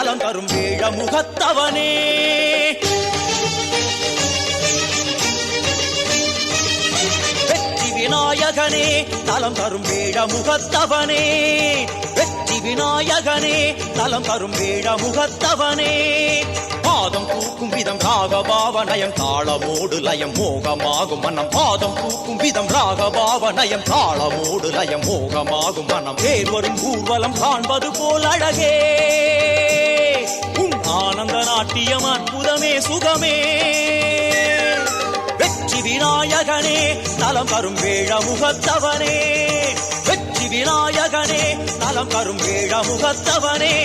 நலம் தரும் வேழ முகத்தவனே. வெற்றி விநாயகனே நலம் தரும் வேழ முகத்தவனே. வெற்றி விநாயகனே நலம் தரும் வேழ முகத்தவனே. பாதம் தூக்கும் விதம் ராகபாவனயம் தாளமோடு லயம் மோகமாகும் மனம். பாதம் தூக்கும் விதம் ராகபாவனயம் தாளமோடு லயம் மோகமாகும் மனம். பேர் வரும் ஊர்வலம் காண்பது போல் அழகே உன் ஆனந்த நாட்டியம் அற்புதமே சுகமே. வெற்றி விநாயகனே நலம் தரும் வேழ முகத்தவனே. வெற்றி விநாயகனே நலம் தரும் வேழ முகத்தவனே.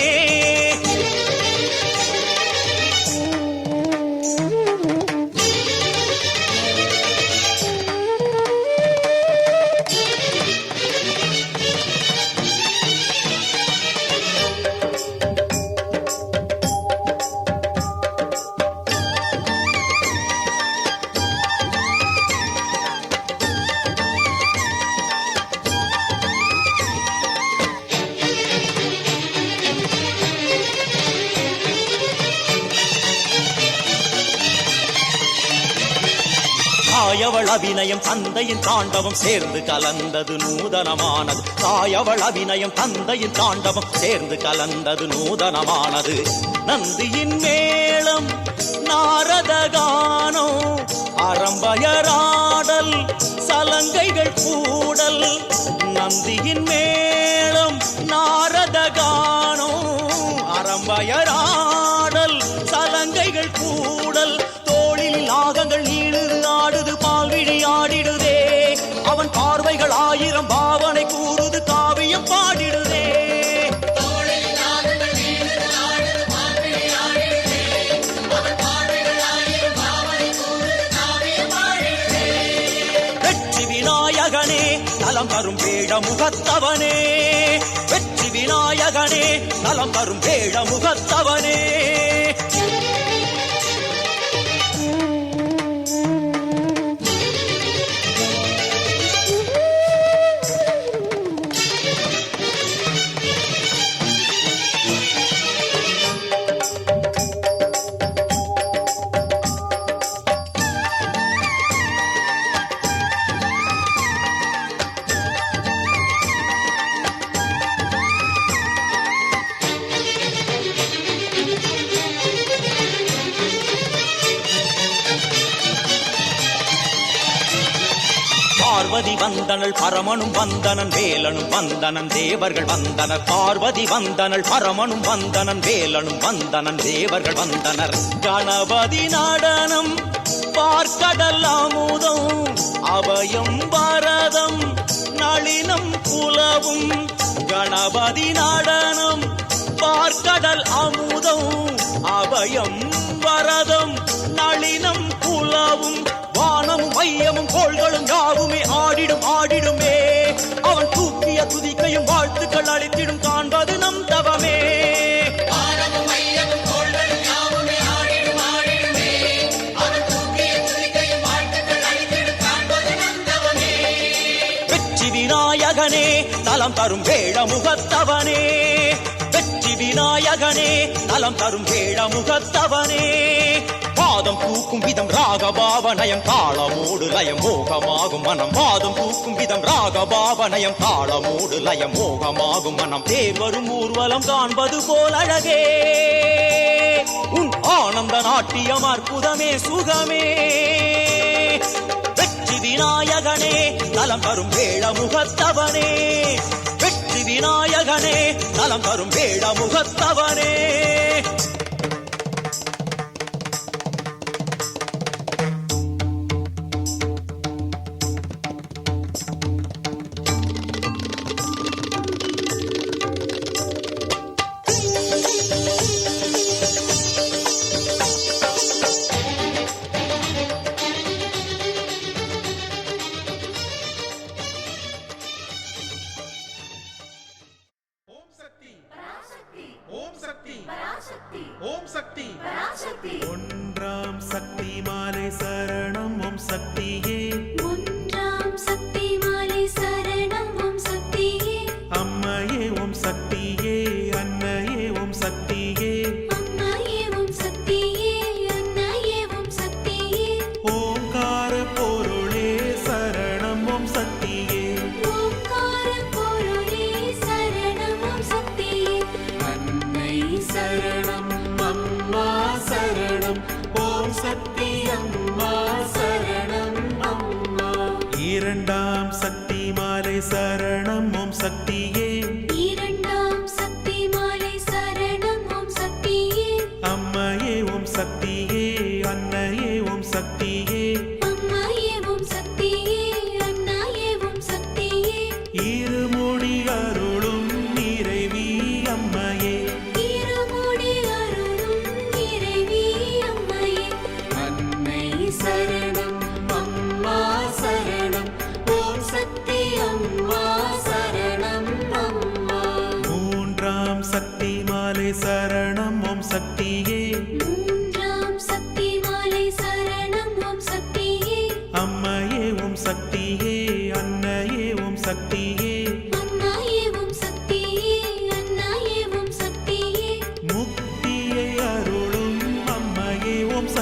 தாயவள் அபிநயம் தந்தையின் தாண்டவம் சேர்ந்து கலந்தது நூதனமானது. தாயவள் அபிநயம் தந்தையின் தாண்டவம் சேர்ந்து கலந்தது நூதனமானது. நந்தியின் மேளம் நாரத கானம் அரம்பயராடல் சலங்கைகள் கூடல். நந்தியின் மேளம் நாரத கானம் அரம்பயராடல் சலங்கைகள் கூடல். தோளில் நாகங்கள் நீளுது ஆடுது பால்விழி ஆடிடுதே. அவன் பார்வைகள் ஆயிரம் பாவனை கூறுது காவியம் பாடிடுதே. வெற்றி விநாயகனே நலம் தரும் வேழ முகத்தவனே. வெற்றி விநாயகனே நலம் தரும் வேழ முகத்தவனே. பார்வதி வந்தனள் பரமனும் வந்தனன் வேலனும் வந்தனன் தேவர்கள் வந்தனர். பார்வதி வந்தனள் பரமனும் வந்தனன் வேலனும் வந்தனன் தேவர்கள் வந்தனர். கணபதி நடனம் பார்க்கடல் அமுதம் அபயம் வரதம் நளினம் குலவும். கணபதி நடனம் பார்க்கடல் அமுதம் அபயம் வரதம் நளினம் குலவும். வானமும் மையமும் கோள்களும் யாவுமே ஆடிடும் ஆடிடுமே. அவன் தூக்கிய துதிக்கையும் வாழ்த்துக்கள் அளித்திடும் காண்பது நம் தவமே. வெற்றி விநாயகனே நலம் தரும் வேழ முகத்தவனே. வெற்றி விநாயகனே நலம் தரும் வேழ முகத்தவனே. பாதம் தூக்கும் விதம் ராகபாவனயம் தாளமோடு லயம் மோகமாகும் மனம். பாதம் தூக்கும் விதம் ராகபாவனயம் தாளமோடு லயம் மோகமாகும் மனம். தேர் வரும் ஊர்வலம் காண்பது போல் அழகே உன் ஆனந்த நாட்டியம் அற்புதமே சுகமே. வெற்றி விநாயகனே நலம் தரும் வேழ முகத்தவனே. வெற்றி விநாயகனே நலம் தரும் வேழ முகத்தவனே. ஓம் சக்தி பராசக்தி ஒன்றாம் சக்தி மாலை சரணம் ஓம் சக்தியே. ஒன்றாம் சக்தி மாலை சரணம் ஓம் சக்தியே. அம்மையே ஓம் சக்தியே, அன்னையே ஓம் சக்தியே.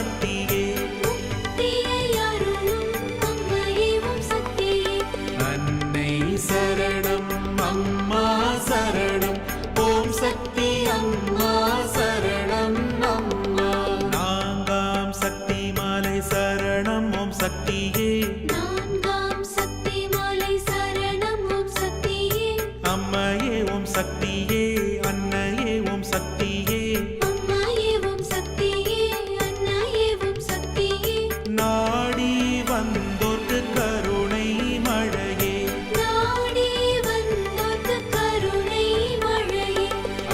சக்தியே முக்தியை அருளும் அம்மையே ஓம் சக்தியே அன்னை சரணம் அம்மா சரணம் ஓம் சக்தி அம்மா சரணம் அம்மா நான்காம் சக்தி மாலை சரணம் ஓம் சக்தியே நான்காம் சக்தி மாலை சரணம் ஓம் சக்தியே அம்மையே ஓம் சக்தியே அன்னையே ஓம் சக்தியே அம்மையே ஓம் சக்தியே அன்னையே ஓம் சக்தியே நாடி வந்தோர்க்கு கருணை மழையே நாடி வந்தோர்க்கு கருணை மழையே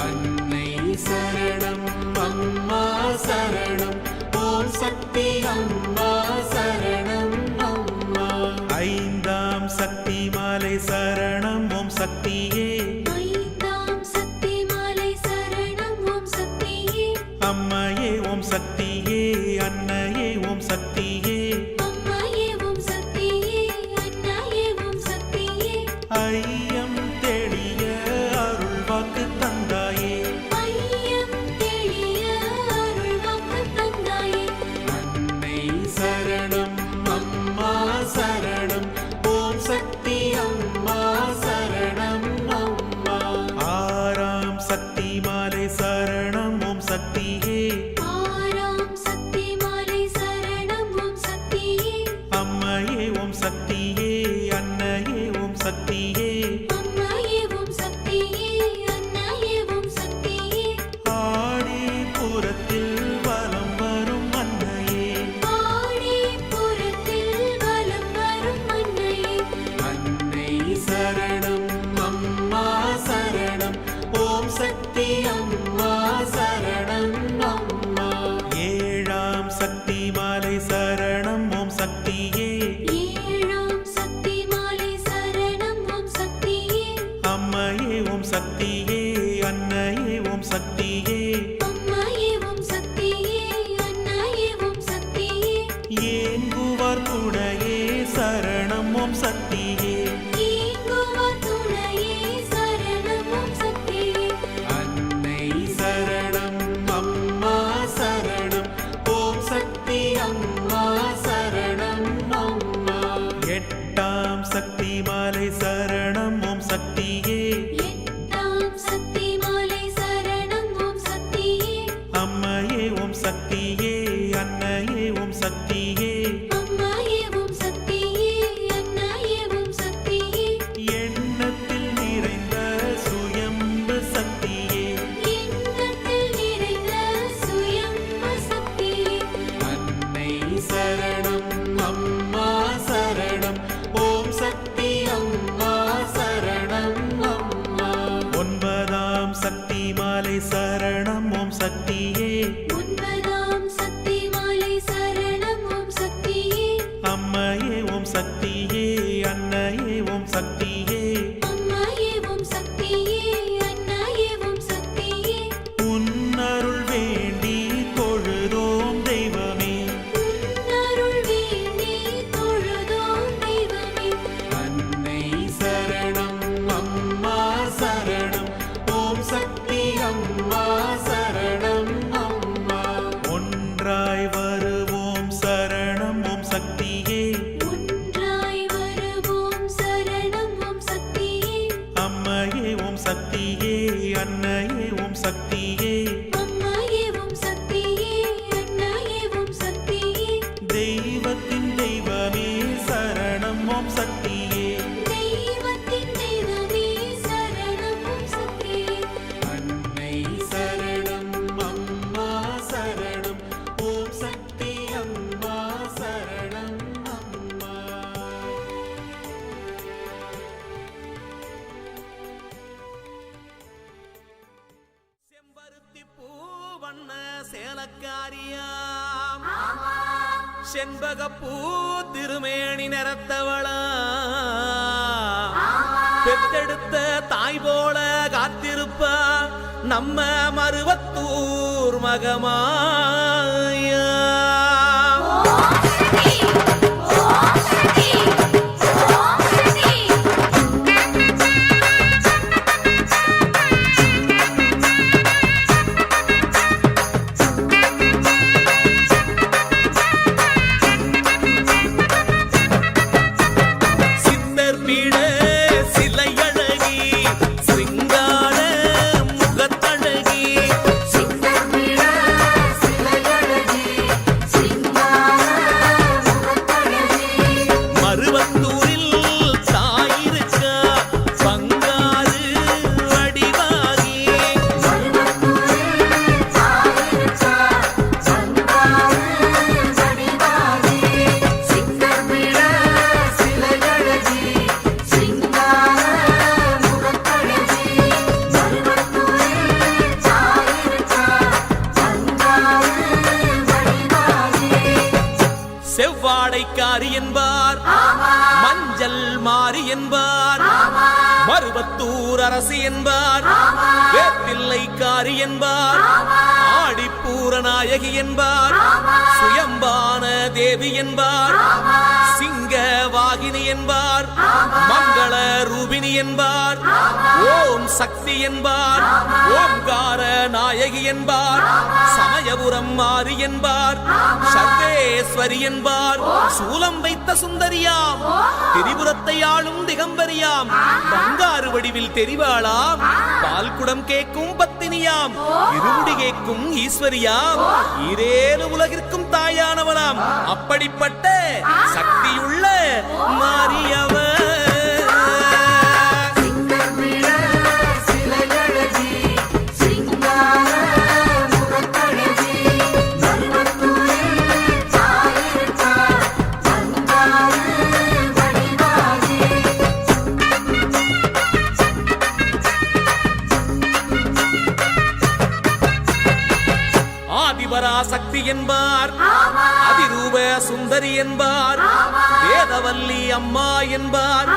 அன்னை சரணம் அம்மா சரணம் ஓம் சக்தி அம்மா சரணம் அம்மா ஐந்தாம் சக்தி மாலை சரணம் ஓம் சக்தியே ஐந்தாம் சக்தி மாலை சரணம் ஓம் சக்தியே அம்மையே ஓம் சக்தியே அன்னையே ஓம் சக்தியே அம்மையே ஓம் சக்தியே அன்னையே ஓம் சக்தியே ஐயம் தெளிய அருள் வாக்கு தந்தாயே ஐயம் தெளிய அருள் வாக்கு தந்தாயே அன்னை சரணம் அம்மா சரணம் ஓம் சக்தி அம்மா சரணம் அம்மா ஆறாம் சக்தி மாலை சரணம் ஓம் சக்தியே ஆறாம் சக்தி மாலை சரணம் ஓம் சக்தியே அம்மையே ஓம் சக்தியே அன்னையே ஓம் சக்தியே அம்மையே ஓம் சக்தியே அன்னையே ஓம் சக்தியே ஆடி புறத்தில் வலம் வரும் அன்னையே ஆடி புறத்தில் வலம் வரும் அன்னையே அன்னை சரணம் அம்மா சரணம் ஓம் சக்தி அம்மா சரணம் அம்மா ஏழாம் சக்தி மாலை சரணம் ஓம் சக்தியே ஏழாம் சக்தி மாலை சரணம் ஓம் சக்தியே அம்மையே ஓம் சக்தியே அன்னையே ஓம் சக்தியே அம்மையே ஓம் சக்தியே அன்னையே ஓம் சக்தியே ஏங்குவார் துணையே சரணம் ஓம் சக்தியே ஏங்குவார் துணையே சரணம் ஓம் சக்தியே அன்னை சரணம் அம்மா சரணம் ஓம் சக்தி அம்மா சரணம் அம்மா எட்டாம் சக்தி மாலை சரணம் ஓம் சக்தியே எட்டாம் சக்தி மாலை சரணம் ஓம் சக்தியே அம்மையே ஓம் சக்தியே அன்னையே ஓம் சக்தியே அம்மையே ஓம் சக்தியே அன்னையே ஓம் சக்தியே எண்ணத்தில் நிறைந்த சுயம்பு சக்தியே எண்ணத்தில் நிறைந்த சுயம்பு சக்தியே அன்னை சரணம் அம்மா சரணம் ஓம் சக்தி அம்மா சரணம் அம்மா ஒன்பதாம் சக்தி மாலை சரணம் ஓம் சக்தியே ஒன்பதாம் சக்தி மாலை சரணம் ஓம் சக்தியே அம்மையே ஓம் சக்தியே அன்னையே ஓம் சக்தியே அம்மையே ஓம் சக்தியே அன்னையே ஓம் சக்தியே உன்னருள் வேண்டி தொழுதோம் தெய்வமே உன்னருள் வேண்டி தொழுதோம் தெய்வமே அன்னை சரணம் அம்மா சரணம் ஓம் சக்தி அம்மா சரணம் அம்மா ஒன்றாய் வருவோம் சரணம் ஓம் சக்தியே ஒன்றாய் வருவோம் சரணம் ஓம் சக்தியே அம்மையே ஓம் சக்தியே அன்னையே ஓம் சக்தியே அம்மையே ஓம் சக்தியே அன்னையே ஓம் சக்தியே தெய்வத்தின் தெய்வமே சரணம் ஓம் சக்தியே தெய்வத்தின் தெய்வமே சரணம் ஓம் சக்தியே அன்னை சரணம் அம்மா சரணம் ஓம் சக்தி அம்மா சரணம் அம்மா செம்பருத்தி பூவண்ண சேலக்காரியாம் செண்பகப்பூ திருமேனி நிறத்தவளா பெத்தெடுத்த தாய் போல காத்திருப்பா நம்ம மருவத்தூர் மகமாயா செவ்வாடைக்காரி என்பார், மஞ்சள் மாறி என்பார், மருவத்தூர் அரசி என்பார், வேப்பிள்ளைக்காரி என்பார், ஆடிப்பூர நாயகி என்பார், சுயம்பான தேவி என்பார், சிங்க வாகினி என்பார், மங்கள ரூபினி என்பார், ஓம் சக்தி என்பார், ஓம்கார நாயகி என்பார், சமயபுரம் மாறி என்பார், சர்வேஸ்வரி என்பார், சூலம் வைத்த சுந்தரியாம், திரிபுரத்தை ஆளும் திகம்பரியாம், பங்காறு வடிவில் தெரிவாளாம், பால்குடம் கேட்கும் பத்தினியாம், இருமுடி கேட்கும் ஈஸ்வரியாம், ஈரேழு உலகிற்கும் தாயானவளாம், அப்படிப்பட்ட சக்தியுள்ள மாரியவர். ஆதிபராசக்தி என்பார், அதிரூப சுந்தரி என்பார், வேதவல்லி அம்மா என்பார்,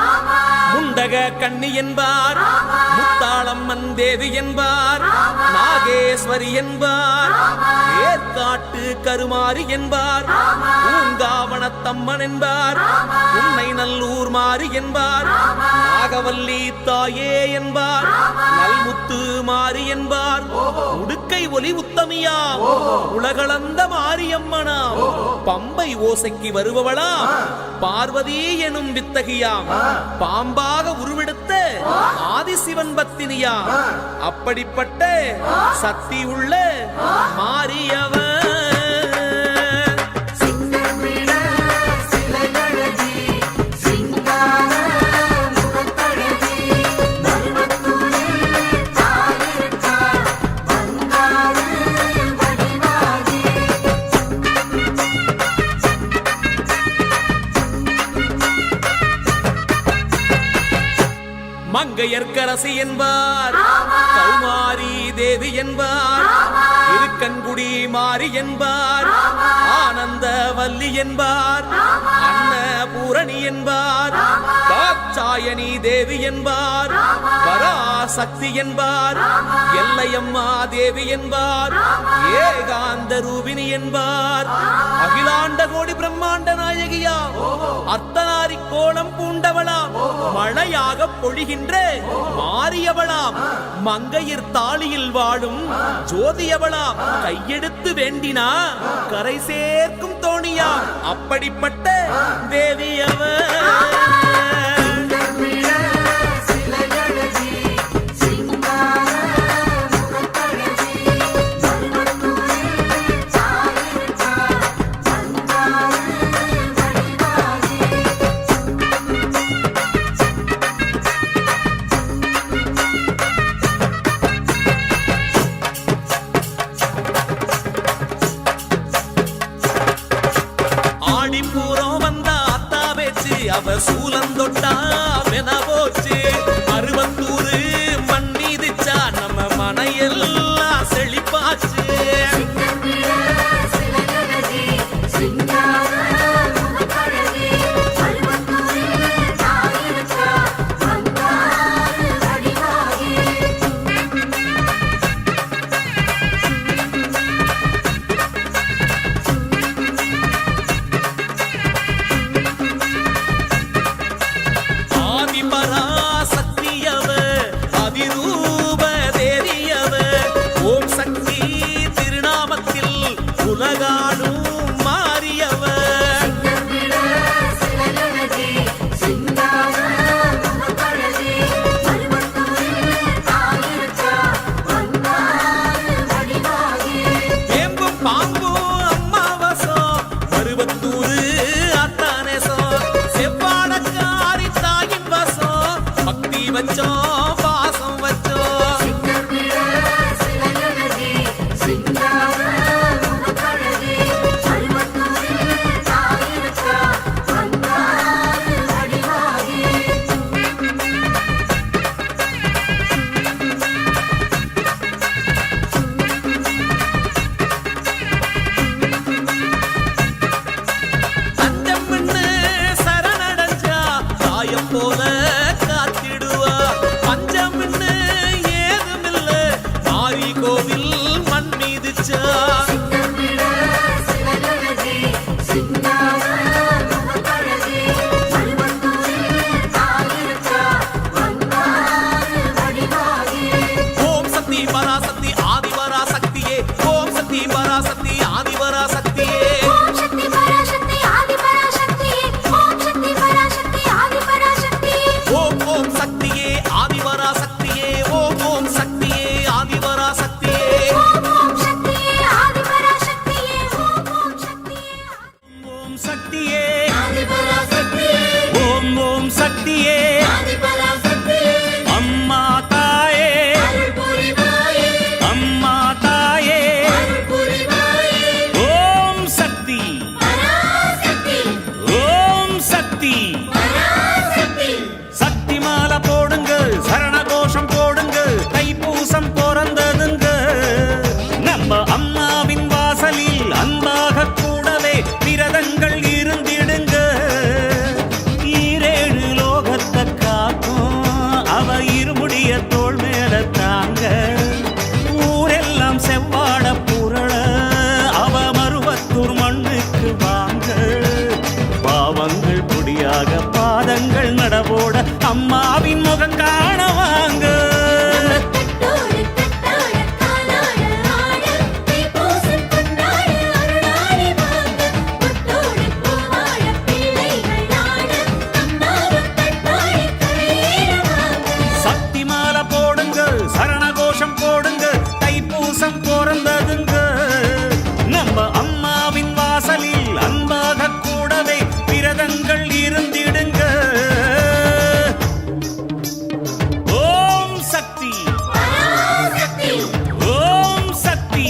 முண்டக கண்ணி என்பார், முத்தாளம்மன் தேவி என்பார், நாகேஸ்வரி என்பார், ஏற்காட்டு கருமாரி என்பார், பூங்காவனத்தம்மன் என்பார், உன்னை நல்லூர் மாறி என்பார், நாகவல்லி தாயே என்பார், நல்முத்து மாறி என்பார், உடுக்கை ஒலி உத்தமியாம், உலகளந்த மாரியம்மனாம், பம்பை ஓசைக்கு வருபவளாம், பார்வதி எனும் வித்தகியாம், பாம்பாக உருவெடுத்த ஆதிசிவன் பத்தினியாம், அப்படிப்பட்ட சக்தி உள்ள மாரியவர். மங்கையர்க்கரசி என்பார், கௌமாரி தேவி என்பார், இருக்கன்குடி மாறி என்பார், ஆனந்த வல்லி என்பார், அன்னபூரணி என்பார், தாட்சாயணி தேவி என்பார், பராசக்தி என்பார், எல்லையம்மா தேவி என்பார், ஏகாந்த ரூபினி என்பார், அகிலாண்ட கோடி பிரம்மாண்ட நாயகியா, அர்த்தநாரி கோலம் பூண்டவளாம், மழையாக பொழிகின்ற மாரியவளாம், மங்கையர் தாளியில் வாழும் ஜோதியவளாம், கையெடுத்து வேண்டினா கரை சேர்க்கும் தோணியா, அப்படிப்பட்ட தேவியவர். ஆடிப்பூரம் வந்த அத்தா பேச்சு, அவ சூலந்தொட்டா வென போச்சு, அருவத்தூரு மண் மீதிச்சா நம்ம மனையெல்லாம் செழிப்பாச்சு. சக்தியே ஆதிபராசக்தியே ஓம் ஓம் சக்தியே ஆதிபராசக்தியே அம்மா தாயே அருள் புரிவாயே அம்மா தாயே அருள் புரிவாயே ஓம் சக்தி பராசக்தி ஓம் சக்தி பராசக்தி சக்தி மாலை போடுங்க சரண கோஷம் போடுங்க தைப்பூசம் பிறந்ததுங்க நம்ம அம்மாவின் வாசலில் அன்பாக கூடவே விரதங்கள் இருந்திடுங்க ஈரேழு லோகத்தை காக்கும் அவ இருமுடிய தோள் மேல தாங்க ஊரெல்லாம் செவ்வாட புரள அவ மருவத்தூர் மண்ணுக்கு வாங்க பாவங்கள் பொடியாக பாதங்கள் நடவோட அம்மாவின் முகம் காண வாங்க கட்டோடு கட்டாட காலாட ஆட தைப்பூசம் கொண்டாட அருளாடி வாங்க முட்டோடு பூவாட பிள்ளைகள் ஆட அம்மாவும் கட்டாடி கரையேற வாங்க சக்தி மாலை போடுங்க சரண கோஷம் போடுங்க தைப்பூசம் பிறந்ததுங்க நம்ம அம்மாவின் வாசலில் அன்பாக கூடவே விரதங்கள் இருந்திடுங்க ஓம் சக்தி பராசக்தி ஓம் சக்தி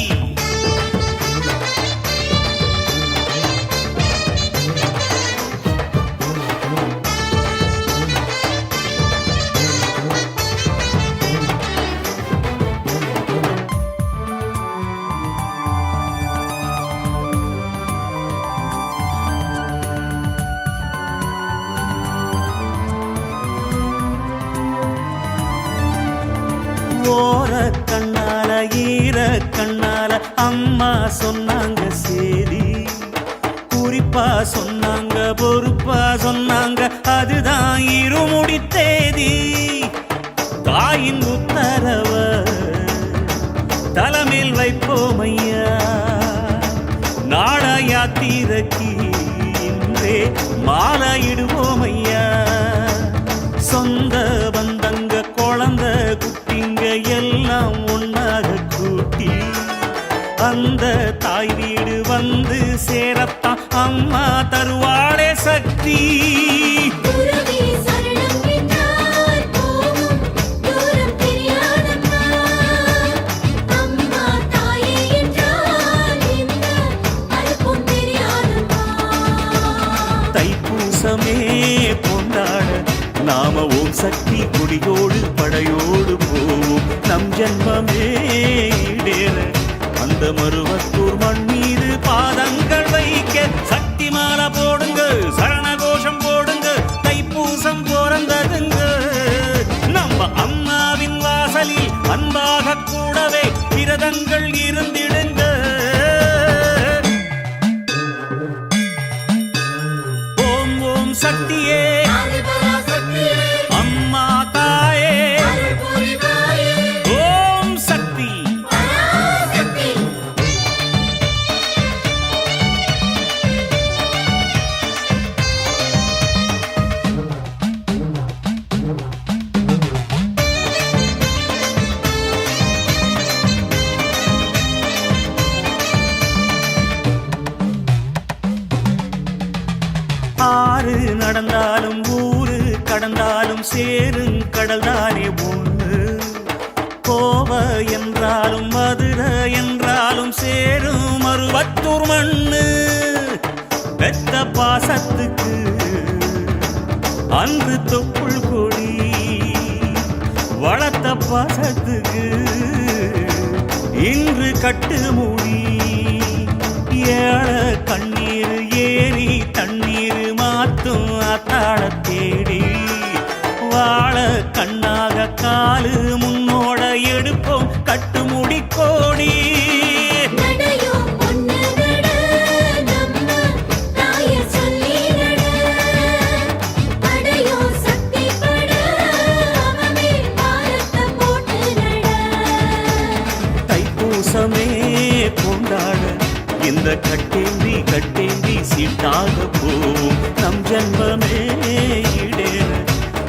ஓர கண்ணால ஈர கண்ணால அம்மா சொன்னாங்க சேதி குறிப்பா சொன்னாங்க பொறுப்பா சொன்னாங்க அதுதான் இருமுடி தேதி தாயின் உத்தரவ தலைமையில் வைப்போம் ஐயா நாட யாத்திரைக்கு இன்றே மாலையிடுவோம் ஐயா சொந்த பந்தங்க குழந்தை குட்டிங்க எல்லாம் ஒன்னாக கூட்டி அந்த தாய் வீடு வந்து சேரத்தான் அம்மா தருவாளே சக்தி குருவே சரணம் என்றார் போகும் தூரம் தெரியாதம்மா அம்மா தாயே என்றால் இந்த அழுப்பும் தெரியாதம்மா தைப்பூசமே கொண்டாட நாம ஓம் சக்தி கொடியோடு படையோடு போவோம் நம் ஜென்மமே ஈடேற அந்த மருவத்தூர் மண் மீது பாதங்கள் வைக்க சக்தி மாலை போடுங்க சரண கோஷம் போடுங்க தைப்பூசம் பிறந்ததுங்க நம்ம அம்மாவின் வாசலில் அன்பாக கூடவே விரதங்கள் இருந்திடுங்க ஓம் ஓம் சக்தியே ஆதிபராசக்தியே அம்மா தாயே அருள் புரிவாயே ஓம் சக்தி பராசக்தி ஆறு நடந்தாலும் ஊரு கடந்தாலும் சேரும் கடல் தானே ஒண்ணு கோவ என்றாலும் மதுரை என்றாலும் சேரும் மருவத்தூர் மண்ணு பெத்த பாசத்துக்கு அன்று தொப்புள் கொடி வளர்த்த பாசத்துக்கு இன்று கட்டு மூடி ஏழ கண்ணீர் ஏறி தண்ணீர் மாத்தும் அத்தாட தேடி வாழ கண்ணாக காலு முன்னோட எடுப்போம் கட்டு முடி கோடி நடையோ பொண்ணு நட நம்ம தாய சொல்லி நட படையோ சக்தி பட அவமே பாரத்தை போட்டு நட தைப்பூசமே கொண்டாட இந்த கட்டேந்தி சீட்டாக போவோம் நம் ஜென்மமே ஈடேற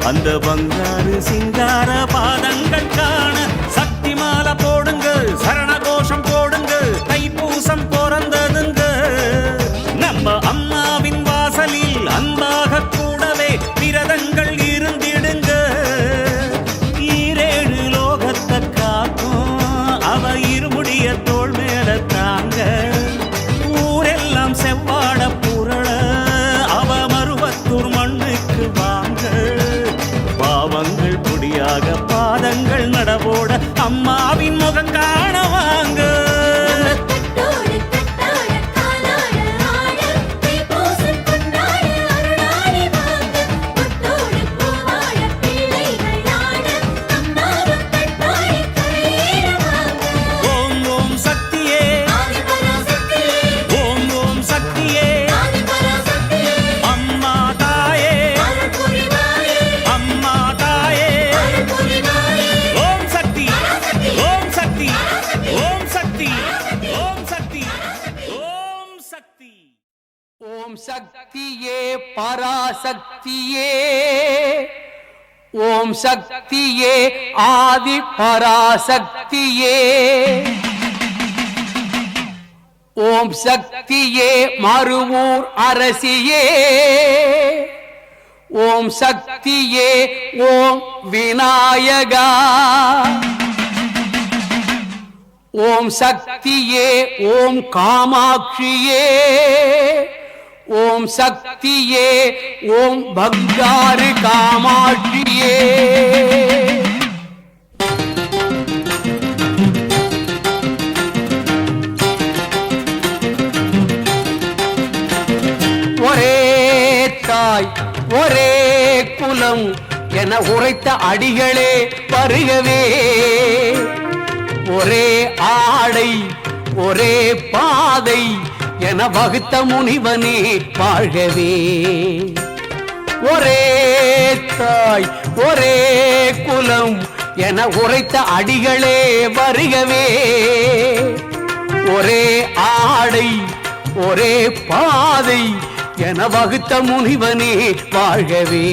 அந்த பங்காரு சிங்கார பாதங்கள் காண சக்தி மாலை போடுங்க சரண கோஷம் போடுங்க தைப்பூசம் பிறந்ததுங்க நம்ம அம்மாவின் ஓம் சக்தியே பராசக்தியே ஓம் சக்தியே ஆதி பராசக்தியே ஓம் சக்தியே மறுவூர் அரசியே ஓம் சக்தியே ஓம் விநாயகா ஓம் சக்தியே ஓம் காமாட்சியே ஓம் சக்தியே ஓம் பங்காரு காமாட்சியே ஒரே தாய் ஒரே குலம் என உரைத்த அடிகளே வருகவே ஒரே ஆடை ஒரே பாதை என வகுத்த முனிவனே வாழ்கவே ஒரே தாய் ஒரே குலம் என உரைத்த அடிகளே வருகவே ஒரே ஆடை ஒரே பாதை என வகுத்த முனிவனே வாழ்கவே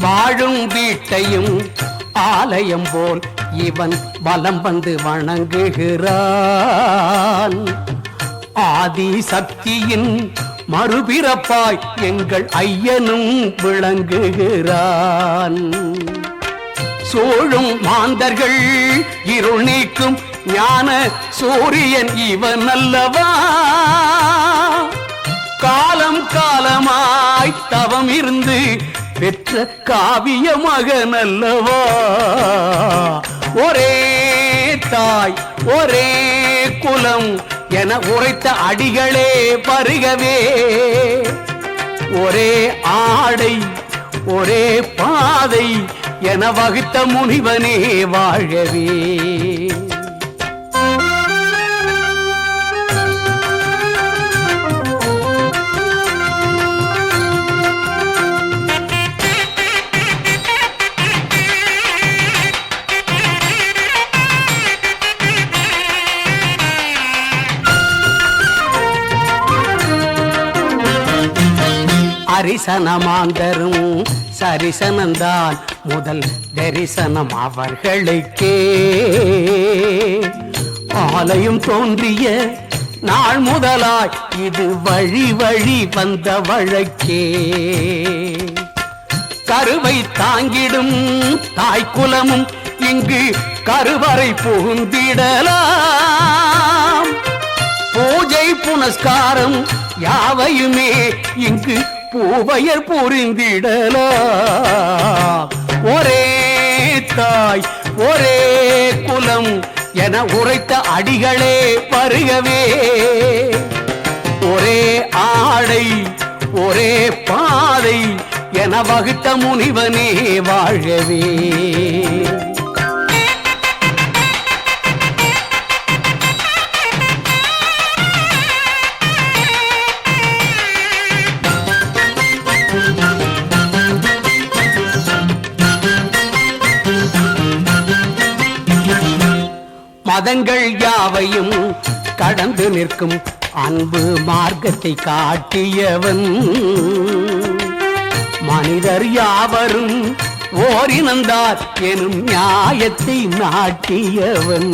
வாழும் வீட்டையும் ஆலயம் போல் இவன் பலம் வந்து வணங்குகிறான் ஆதி சக்தியின் மறுபிறப்பாய் எங்கள் ஐயனும் விளங்குகிறான் சூழும் மாந்தர்கள் இருள் நீக்கும் ஞான சூரியன் இவன் அல்லவா காலம் காலமாய் தவம் இருந்து பெற்ற காவிய மகன் அல்லவா ஒரே தாய் ஒரே குலம் என உரைத்த அடிகளே வருகவே ஒரே ஆடை ஒரே பாதை என வகுத்த முனிவனே வாழ்கவே அரிசனமாந்தரும் சரிசனந்தான் முதல் தரிசனம் அவர்களுக்கே ஆலயம் தோன்றிய நாள் முதலாய் இது வழி வழி வந்த வழக்கே கருவை தாங்கிடும் தாய்க்குலமும் இங்கு கருவறை புகுந்திடலாம் பூஜை புனஸ்காரம் யாவையுமே இங்கு பூவையர் புரிந்திடலாம் ஒரே தாய் ஒரே குலம் என உரைத்த அடிகளே வருகவே ஒரே ஆடை ஒரே பாதை என வகுத்த முனிவனே வாழ்கவே மதங்கள் யாவையும் கடந்து நிற்கும் அன்பு மார்க்கத்தை காட்டியவன் மனிதர் யாவரும் ஓரினந்தார் எனும் நியாயத்தை நாட்டியவன்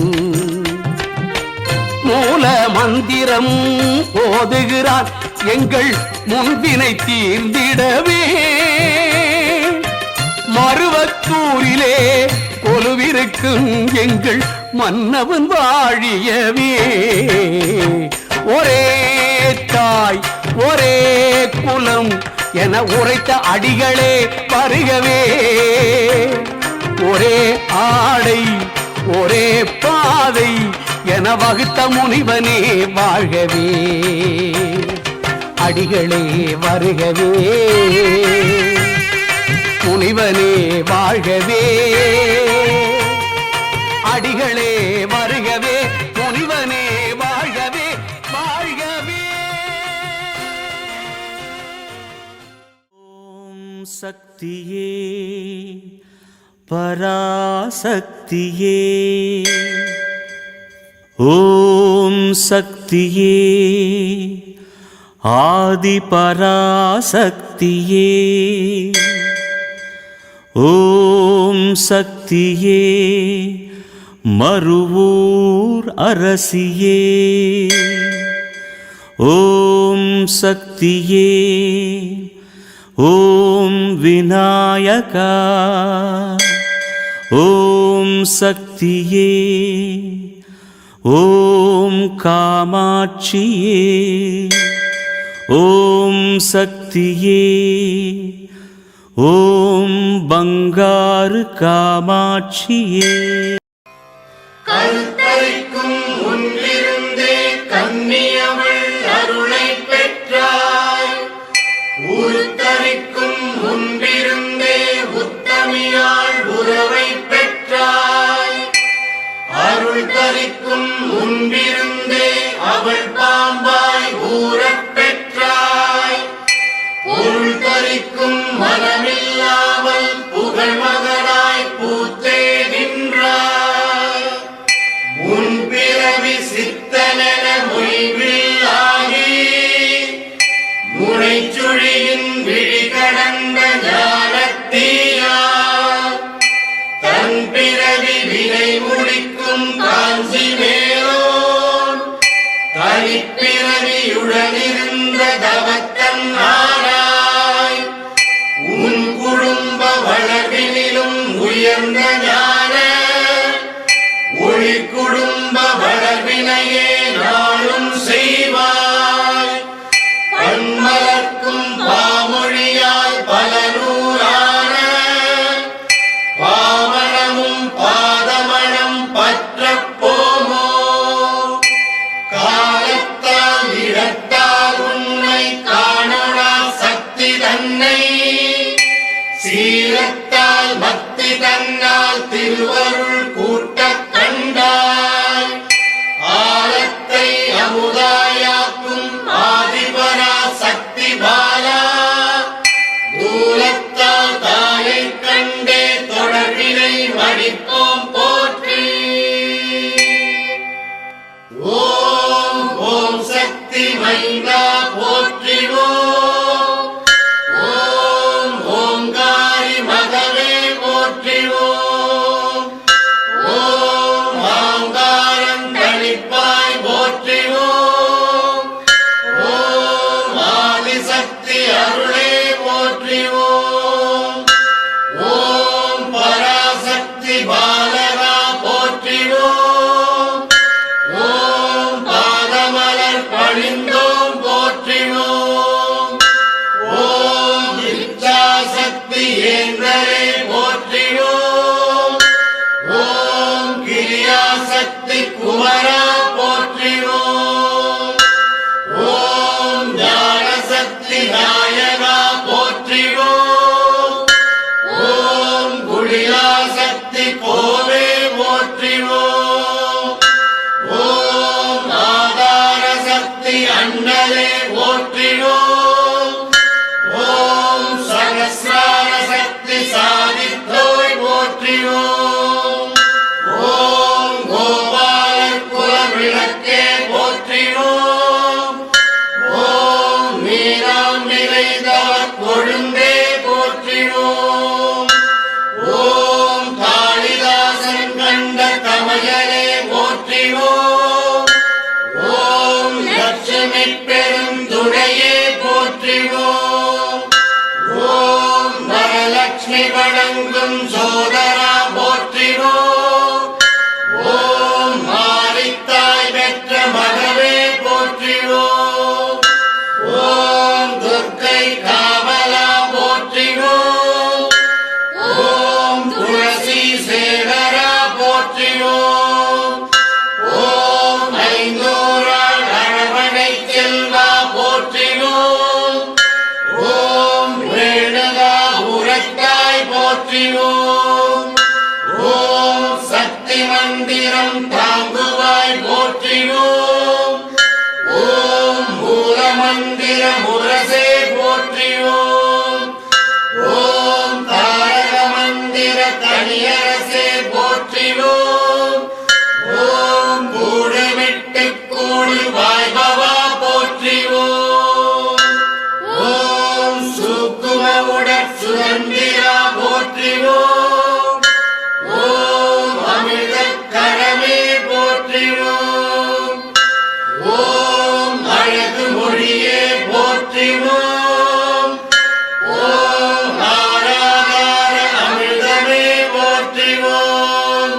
மூல மந்திரம் ஓதுகிறான் எங்கள் முன்பினை தீர்ந்திடவே மருவத்தூரிலே கொலுவிருக்கும் எங்கள் மன்னவன் வாழியவே ஒரே தாய் ஒரே குலம் என உரைத்த அடிகளே வருகவே ஒரே ஆடை ஒரே பாதை என வகுத்த முனிவனே வாழ்கவே அடிகளே வருகவே முனிவனே வாழ்கவே அடிகளே வருகவே முனிவனே வாழ்கவே சக்தியே பராசக்தியே ஓம் சக்தியே ஆதி பராசக்தியே ஓம் சக்தியே மறுவூர் அரசியே ஓம் சக்தியே ஓம் விநாயகா ஓம் சக்தியே ஓம் காமாட்சியே ஓம் சக்தியே ஓம் பங்காரு காமாட்சியே கருத்தரிக்கும் முன்பிருந்தே கன்னியவள் அருளை பெற்றாய். உருத்தரிக்கும் முன்பிருந்தே உத்தமியாள் உறவை பெற்றாய். அருள் தரிக்கும் முன்பிருந்தே அவள் பாம்பாய் ஊரப் பெற்றாய். பொருள் தரிக்கும் மனமில்லாமல் புகழ் மகனாய் பூத்தே நின்றாய். முன்பிறவி சித்தனென மொய்வில் ஆகி முனைச்சுழியின் விழி கடந்த ஞானத்தீயால் தன் பிறவி வினை முடிக்கும் காஞ்சி மேலோன் தனிப்பிறவியுடனிருந்த தவத்தன் ஆனாய். உன் குடும்ப வளர்வினிலும் உயர்ந்த ஞான ஒளி குடும்ப வளர்வினையே நாளும் செய்வாய். பன்மலர்க்கும் பாமொழியால் பல நூறான பாவனமும் பாதமணம் பற்றப் போமோ. காலத்தால் இடத்தால் உன்னை காணொணா சக்தி தன்னை சீலத்தால் பக்தி தன்னால் திருவருள் கூட்டக் கண்டாய். ஆலத்தை அமுதாயாக்கும் ஆதிபரா சக்தி பாலா தூலத்தால் தாயை கண்டே தொடர்பினை மடிப்போம் போற்றி. ஓம் ஓம் சக்தி மைந்தா போற்றிவோம். ஓம் ஓங்காரி மகவே போற்றிவோம். ஓம் ஆங்காரம் தனிப்பாய் போற்றிவோம். ஓம் ஆதிசக்தி அருளே போற்றிவோம். ஓம் பராசக்தி பாலகா போற்றிவோம். ஓம் பாதமலர் பணிந்தோம் போற்றிவோம். ஓம் இச்சாசக்தி ஏந்தரே போற்றிவோம். ஓம் கிரியாசக்தி குமரா போற்றிவோம். ஓம் ஞானசக்தி நாயகா போற்றிவோம். ஓம் குடிலாசக்தி கோவே போற்றிவோம். ஓம் ஆதாரசக்தி அண்ணலே போற்றிவோம். ஓம் சகஸ்ரார சக்தி சாதித்தோய் போற்றிவோம். ஓம் கோபாலர் குல விளக்கே போற்றிவோம். ஓம் மீனாம் நிறைந்தவர் கொழுந்தே போற்றிவோம். ஓம் காளிதாசன் கண்ட கமலனே போற்றிவோம். ஓம் லட்சுமி பெருந்துணையே போற்றிவோம். ஓம் வரலட்சுமி வணங்கும் சோதரா போற்றிவோம். ஓம் மாரித்தாய் பெற்ற மகவே போற்றிவோம். ஓம் துர்க்கை காவலா போற்றிவோம். ஓம் துளசி சேகரா போற்றிவோம். ஓம் ஐந்தூராள் அரவணை செல்வா போற்றிவோம். ஓம் வேணுகா உரத்தாய் போற்றிவோம். ஓம் சக்தி மந்திரம் தாங்குவாய் போற்றிவோம். ஓம் மூல மந்திர முரசே போற்றிவோம். ஓம் அழகு மொழியே போற்றிவோம் ஓம் ஆராகார அமிர்தமே போற்றிவோம்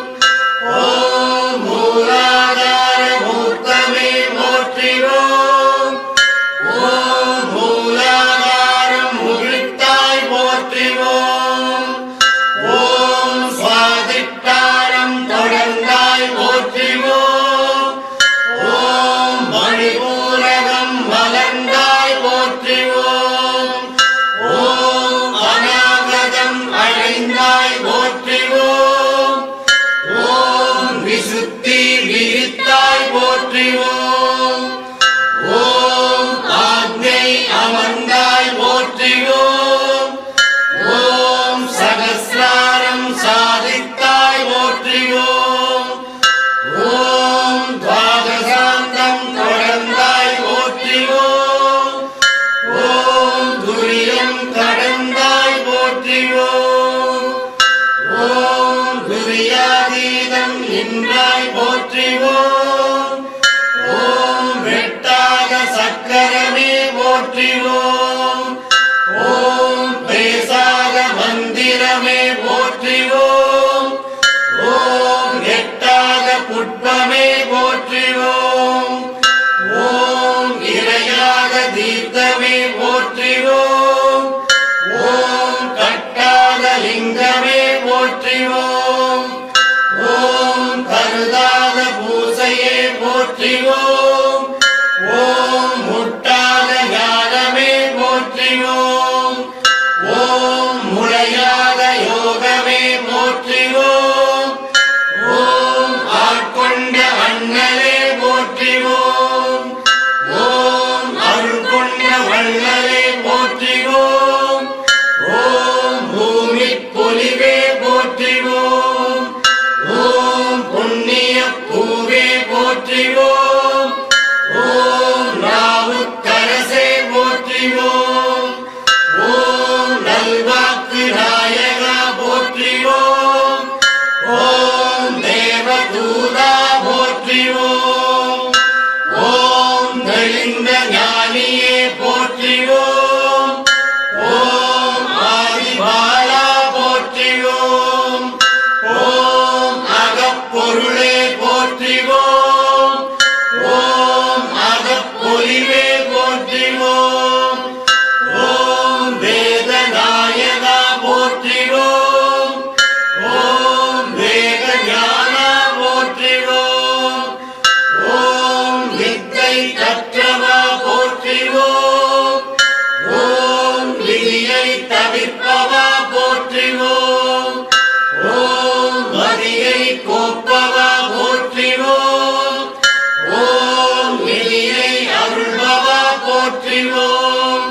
ஓம் மூலாதார மூர்த்தமே போற்றிவோம் ஓம் மூலாதாரம் முகிழ்த்தாய் போற்றிவோம் ஓம் சுவாதிட்டாரம் தொடர்ந்தாய் போற்றிவோம் ஓம் மணிபூரகம் மலர்ந்தாய் போற்றிவோம் ஓம் அநாகதம் அடைந்தாய் போற்றிவோம் ஓம் விசுத்தி விரித்தாய் போற்றிவோம் ஓம் ஆக்ஞை அமர்ந்தாய் போற்றிவோம் ஓம் சகஸ்ராரம் சாதித்தாய் போற்றிவோம் ஓம் துவாதசாந்தம் தொடர்ந்தாய் போற்றிவோம் ஓம் துரியம் கடந்தாய் போற்றிவோம் ஓம் துரியாதீதம் நின்றாய் போற்றிவோம் ஓம் வெட்டாத சக்கரமே போற்றிவோம் ஓம் பேசாத மந்திரமே போற்றிவோம் ஓம் எட்டாத புட்பமே போற்றிவோம் ஓம் இறையாத தீர்த்தமே போற்றிவோம் ஓம் கட்டாத லிங்கமே போற்றிவோம் ஓம் கருதாத பூசையே போற்றிவோம் ஓம் முட்டாத ஞானமே போற்றிவோம் ஓம் முளையாத யோகமே போற்றிவோம் ஓம் ஆட்கொண்ட அண்ணலே போற்றிவோம் ஓம் அருள் கொண்ட வள்ளலே போற்றிவோம் ஓம் பூமி பொலிவே போற்றிவோம் ஓம் புண்ணிய பூவே போற்றிவோம் ஓம் நாவுக்கரசே போற்றிவோம் ஓம் நல்வாக்கு நாயகா போற்றிவோம் ஓம் தேவதூதா போற்றிவோம் ஓம் தெளிந்த ஞானியே போற்றிவோம் ஓம் ஆதிபாலா போற்றிவோம் ஓம் அகப்பொருளே போற்றிவோம் ஓம் அகப்பொலிவே போற்றிவோம் ஓம் வேதநாயகா போற்றிவோம் ஓம் வேத ஞானா போற்றிவோம் ஓம் வித்தை கற்றவா போற்றிவோம் ஓம் விதியை தவிர்ப்பவா போற்றிவோம் ஓம் மதியை கோப்பவா போற்றிவோம் ஓம் எளியை அருள்பவா போற்றிவோம்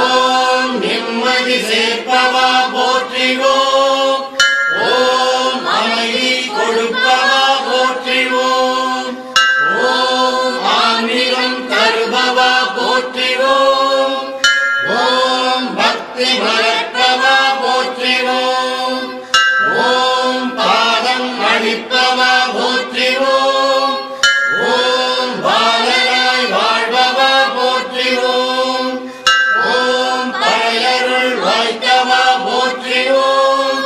ஓம் நிம்மதி சேர்ப்பவா போற்றிவோம் ஓம் அமைதி கொடுப்பவா போற்றிவோம் ஓம் ஆன்மீகம் தருபவா போற்றிவோம் ஓம் பக்தி மலர்ப்பவா போற்றிவோம் ஓம் பாதம் அளிப்பவா போற்றிவோம் ஓம் பாலனாய் வாழ்பவா போற்றிவோம் ஓம் பழையருள் வாய்த்தவா போற்றிவோம்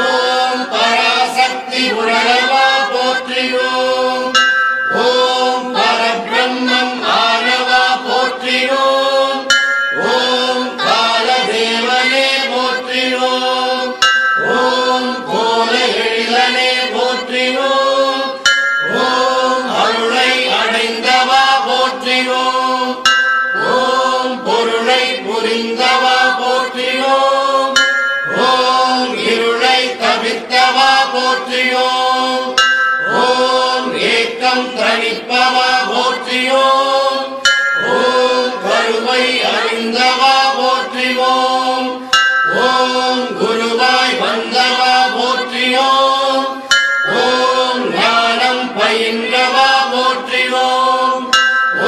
ஓம் பராசக்தி உணரவா போற்றிவோம் ஓம் பரபிரம்மம் ஆனவா போற்றிவோம் ஓம் காலதேவனே போற்றிவோம் ஓம் கோல எழிலனே போற்றிவோம் ஓம் அருளை அடைந்தவா போற்றிவோம் ஓம் பொருளை புரிந்தவா போற்றிவோம் ஓம் இருளை தவிர்த்தவா போற்றியோம் ஓம் ஏக்கம் தணிப்பவா போற்றியோம் ஓம் கருவை அறிந்தவா போற்றிவோம் ஓம் குருவாய் வந்தவா போற்றியோம் ஓம் ஞானம் பயின்றவா போற்றியோம்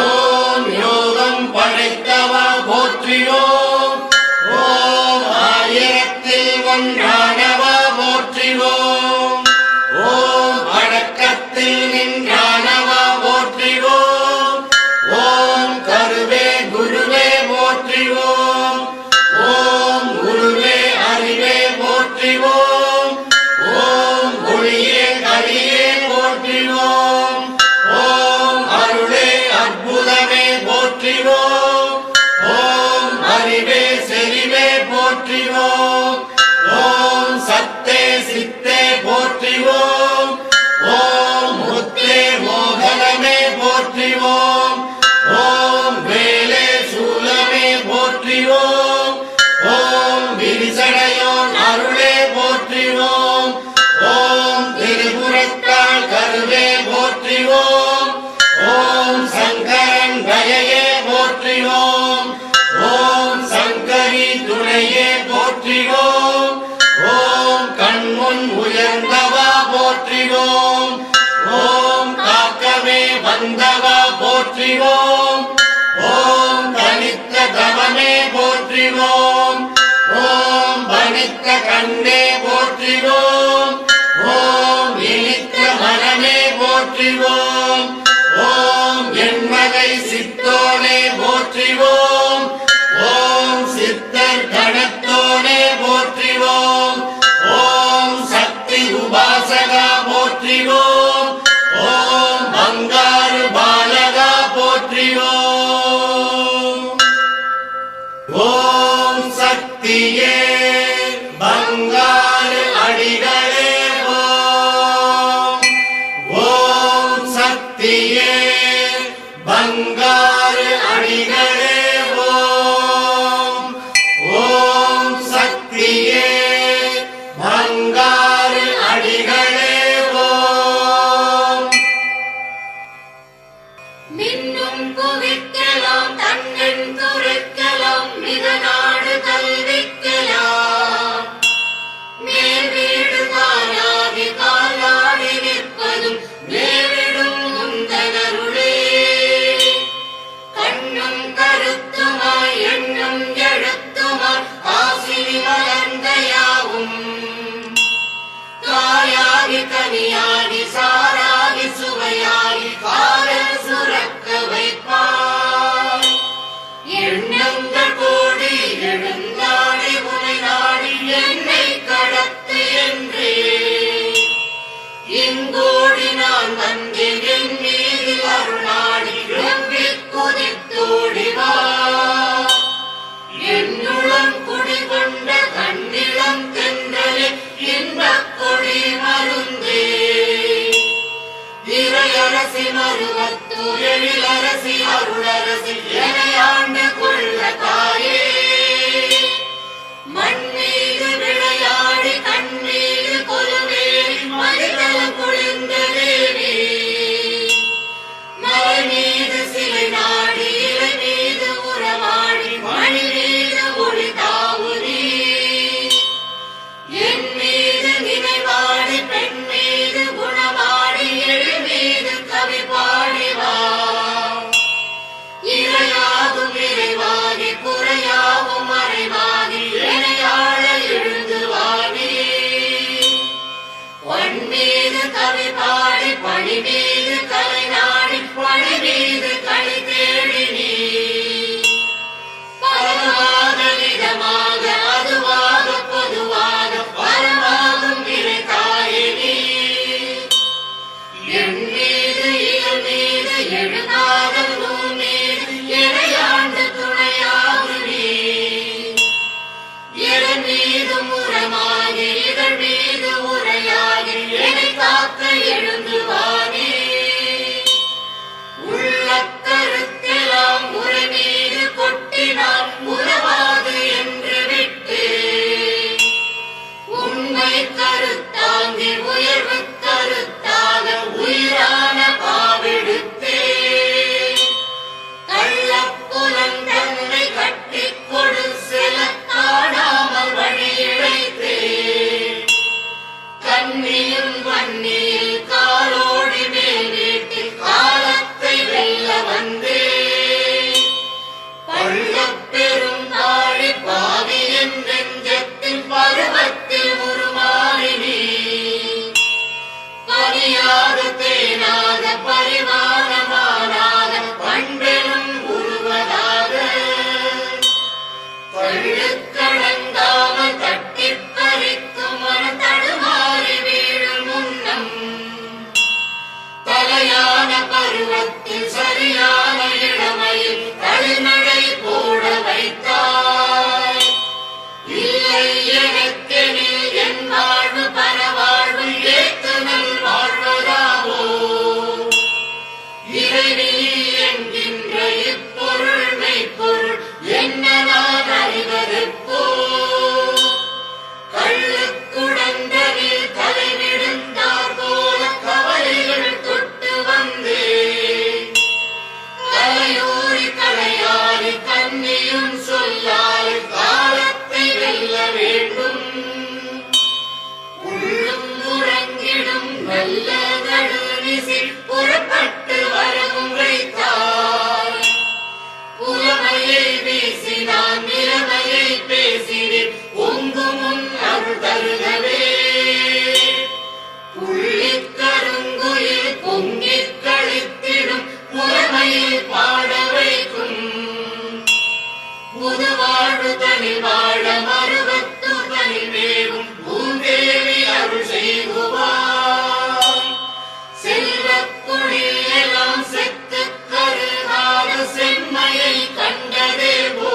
ஓம் யோகம் படைத்தவா போற்றியோம் ஓம் ஆயிரத்தில் ஒன்றானவா போற்றிவோம் ஓம் அடக்கத்தில் நின்றானவா போற்றிவோம் ஓம் கருத்த கண்ணே போற்றிவோம் ஓம் இனித்த மனமே போற்றிவோம் ஓம் என்மகை சித்தோனே போற்றிவோம் ஓம் சித்தர் கணத்தோனே போற்றிவோம் ஓம் சக்தி உபாசகா போற்றிவோம் ஓம் பங்காரு பாலகா போற்றிவோம் ஓம் சக்தியே பங்காரு அடிகளே ஓம் ஓம் சக்தியே பங்காரு அடிகளே ஓம் ஓம் சக்தியே பங்காரு அடிகளே ஓம் மின்னும் புவிக்கலாம் தன்னன் துரைக்கலாம் மிகநாடு கல்விக்கலாம் மேல் வீடு காலாகி காலாடி நிற்பதும் நேரிடும் முந்தனருளே கண்ணும் கருத்துமாய் எண்ணும் எழுத்துமாய் ஆசிரி மலர்ந்த யாவும் காயாகி கனியாகி சாராகி சுவையாகி காதல் சுரக்க வைப்பார் வருகவே புள்ளிக் கருங்குயில் பொங்கிக் களித்திடும் புறமையில் பாட வைக்கும் புதுவாழ்வு தனி வாழ மருவத்து தனி வேவும் பூந்தேவி அருள் செய்குவார் செல்வக்குடில் எல்லாம் செத்து கருகாத செம்மையை கண்டதே போ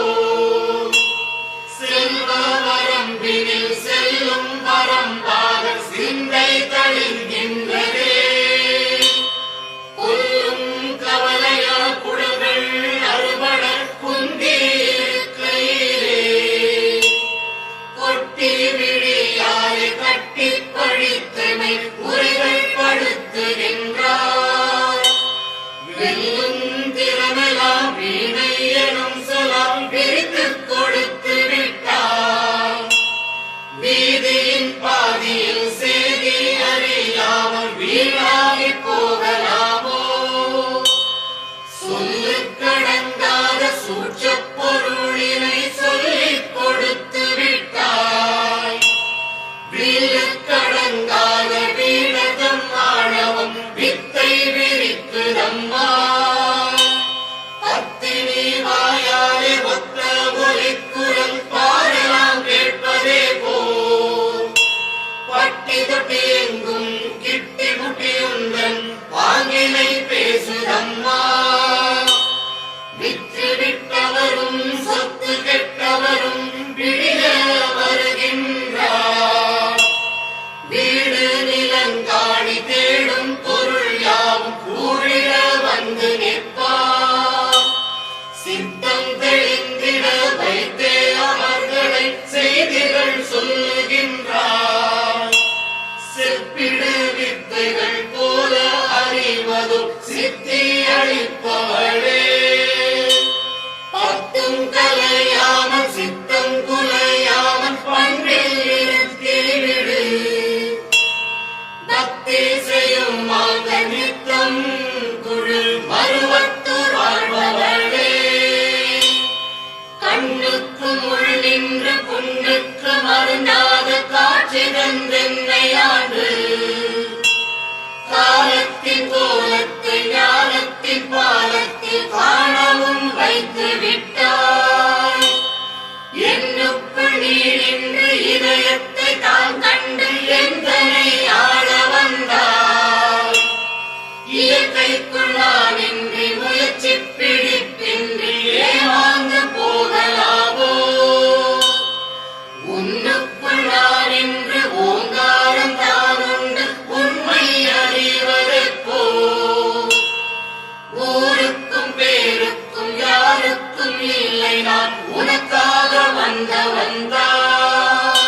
செல்வ வரம்பினில் செல்லும் வரம்பாக சிந்தை தளிர்கின்றதே கொல்லும் கவலையா குடங்கள் அறுபட குந்தியிருக்கையிலே கொட்டி விழியாலே கட்டி பழித்தமை உரைகள் படுத்துகின்றார் வெல்லும் திறமெல்லாம் வீணை எனும் சொலாம் பிரித்துக் கொடுத்து விட்டார் வீதியின் பாதியில் செய்தி அறியாமல் வீணாகி போகலாமோ சொல்லு கடங்காத சூட்சப் பொருளினை சொல்லிக் கொடுத்து விட்டாய் வீழு கடங்காத வீணதம் ஆணவம் வித்தை விரிக்குதம்மா பத்தினி வாயாலே ஒத்த ஒலிக்குரல் பாடலாம் கேட்பதே போ பட்டி தொட்டி எங்கும் கிட்டி முட்டியுந்தன் வாங்கினை பேசுதம்மா விற்று விட்டவரும் சொத்து கெட்டவரும் பிடிக வருகின்றார் வீடு நிலங்காணி தேடும் பொருள் யாவும் கூழிட வந்து நிற்பார் சித்தம் தெளிந்திட வைத்தே அவர்களை செய்திகள் சொல்லுகின்றார் செப்பிடு வித்தைகள் போல அறிவதும் சித்தி அளிப்பவளே பத்தும் கலையாமல் சித்தம் குலையாமல் பண்பில் இருத்திவிடு பக்தி செய்யும் மாக நித்தம் குழு மருவத்தூர் வாழ்பவளே கண்ணுக்கு முள் நின்று புண்ணுக்கு மருந்தாக காட்சி தந்தென்னை ஆண்டு காலத்தின் கோலத்தை ஞானத்தின் பாலத்தில் காணவும் வைத்து விட்டாய் என்னுக்குள் நீ நின்று இதயத்தை தான் கண்டு எந்தனை ஆள வந்தாய் இயற்கைக்குள் நான் இன்றி முயற்சி பிடிப்பின்றி ஏமாந்து போகலாமோ உன்னுக்குள் நான் என்று ஓங்காரம் தான் உண்டு உண்மை அறிவதற்கோ ஊருக்கும் பேருக்கும் யாருக்கும் இல்லை நான் உனக்காக வந்தவன்தான்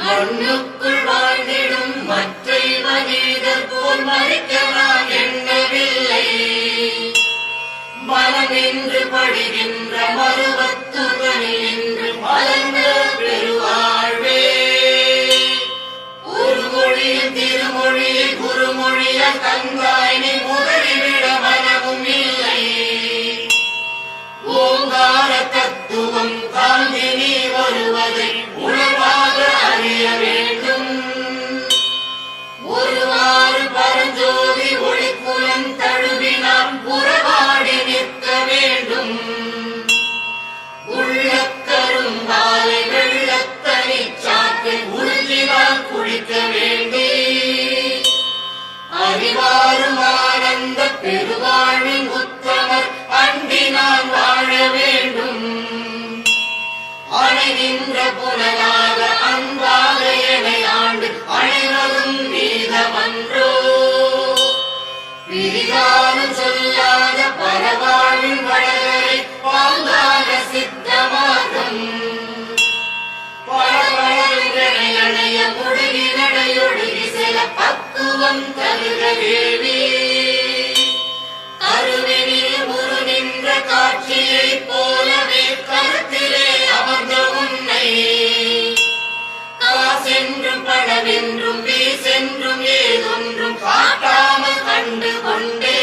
மண்ணுக்குள் வாழ்ந்திடும் மற்றை மனிதர் போல் மறிக்க நான் எண்ணவில்லை மனம் என்று படுகின்ற மருவத்துதனி என்று மலர்ந்த பெருவாழ்வே ஒரு மொழியில் திருமொழியில் குருமொழியில் தந்தாய் நீ முதலிவிட மனமும் இல்லை ஓங்கார தத்துவம் தாங்கி நீ வருவதை உணர்வாக அறிய வேண்டும் ஒருவாறு பரஞ்சோதி ஒளிக்குலம் தழுவினால் உறவாடி நிற்க வேண்டும் உள்ளக்கரும்பாலை வெள்ளத்தனி சாக்கை உறிஞ்சினால் குளிக்க வேண்டி அறிவாரும் ஆனந்த பெருவாழ்வின் உத்தமர் அண்டினால் வாழ வேண்டும் அணைகின்ற புனலாக அன்பாக என்னை ஆண்டு அனைவரும் நீதமன்றோ பிரிதாலும் சொல்லாத பரவாழின் வடகரை பாங்காக சித்தமாகும் பரவழை அணைய முழுகி நடையொழுகி சில பக்குவம் தருக தேவி கருவினில் முரு நின்ற காட்சியைப் போலவே கருத்திலே அமர்ந்த உன்னை காசென்றும் பணவென்றும் வீசென்றும் ஏதொன்றும் காட்டாமல் கண்டு கொண்டே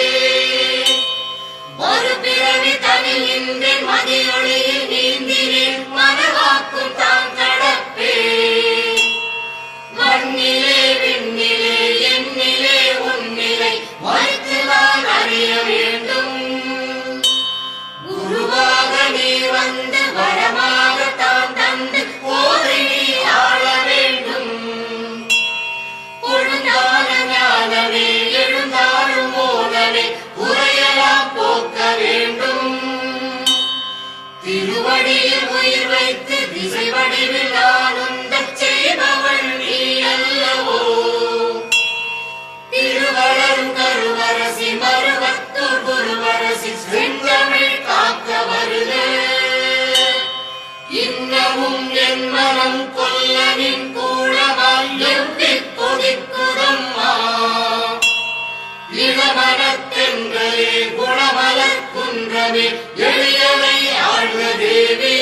ஒரு பிறவி தனில் நின்றேன் மதியொளியில் நீந்தினேன் மனவாக்கும் தான் கடப்பே செல்வமே எளியனை ஆழ்ந்த தேவி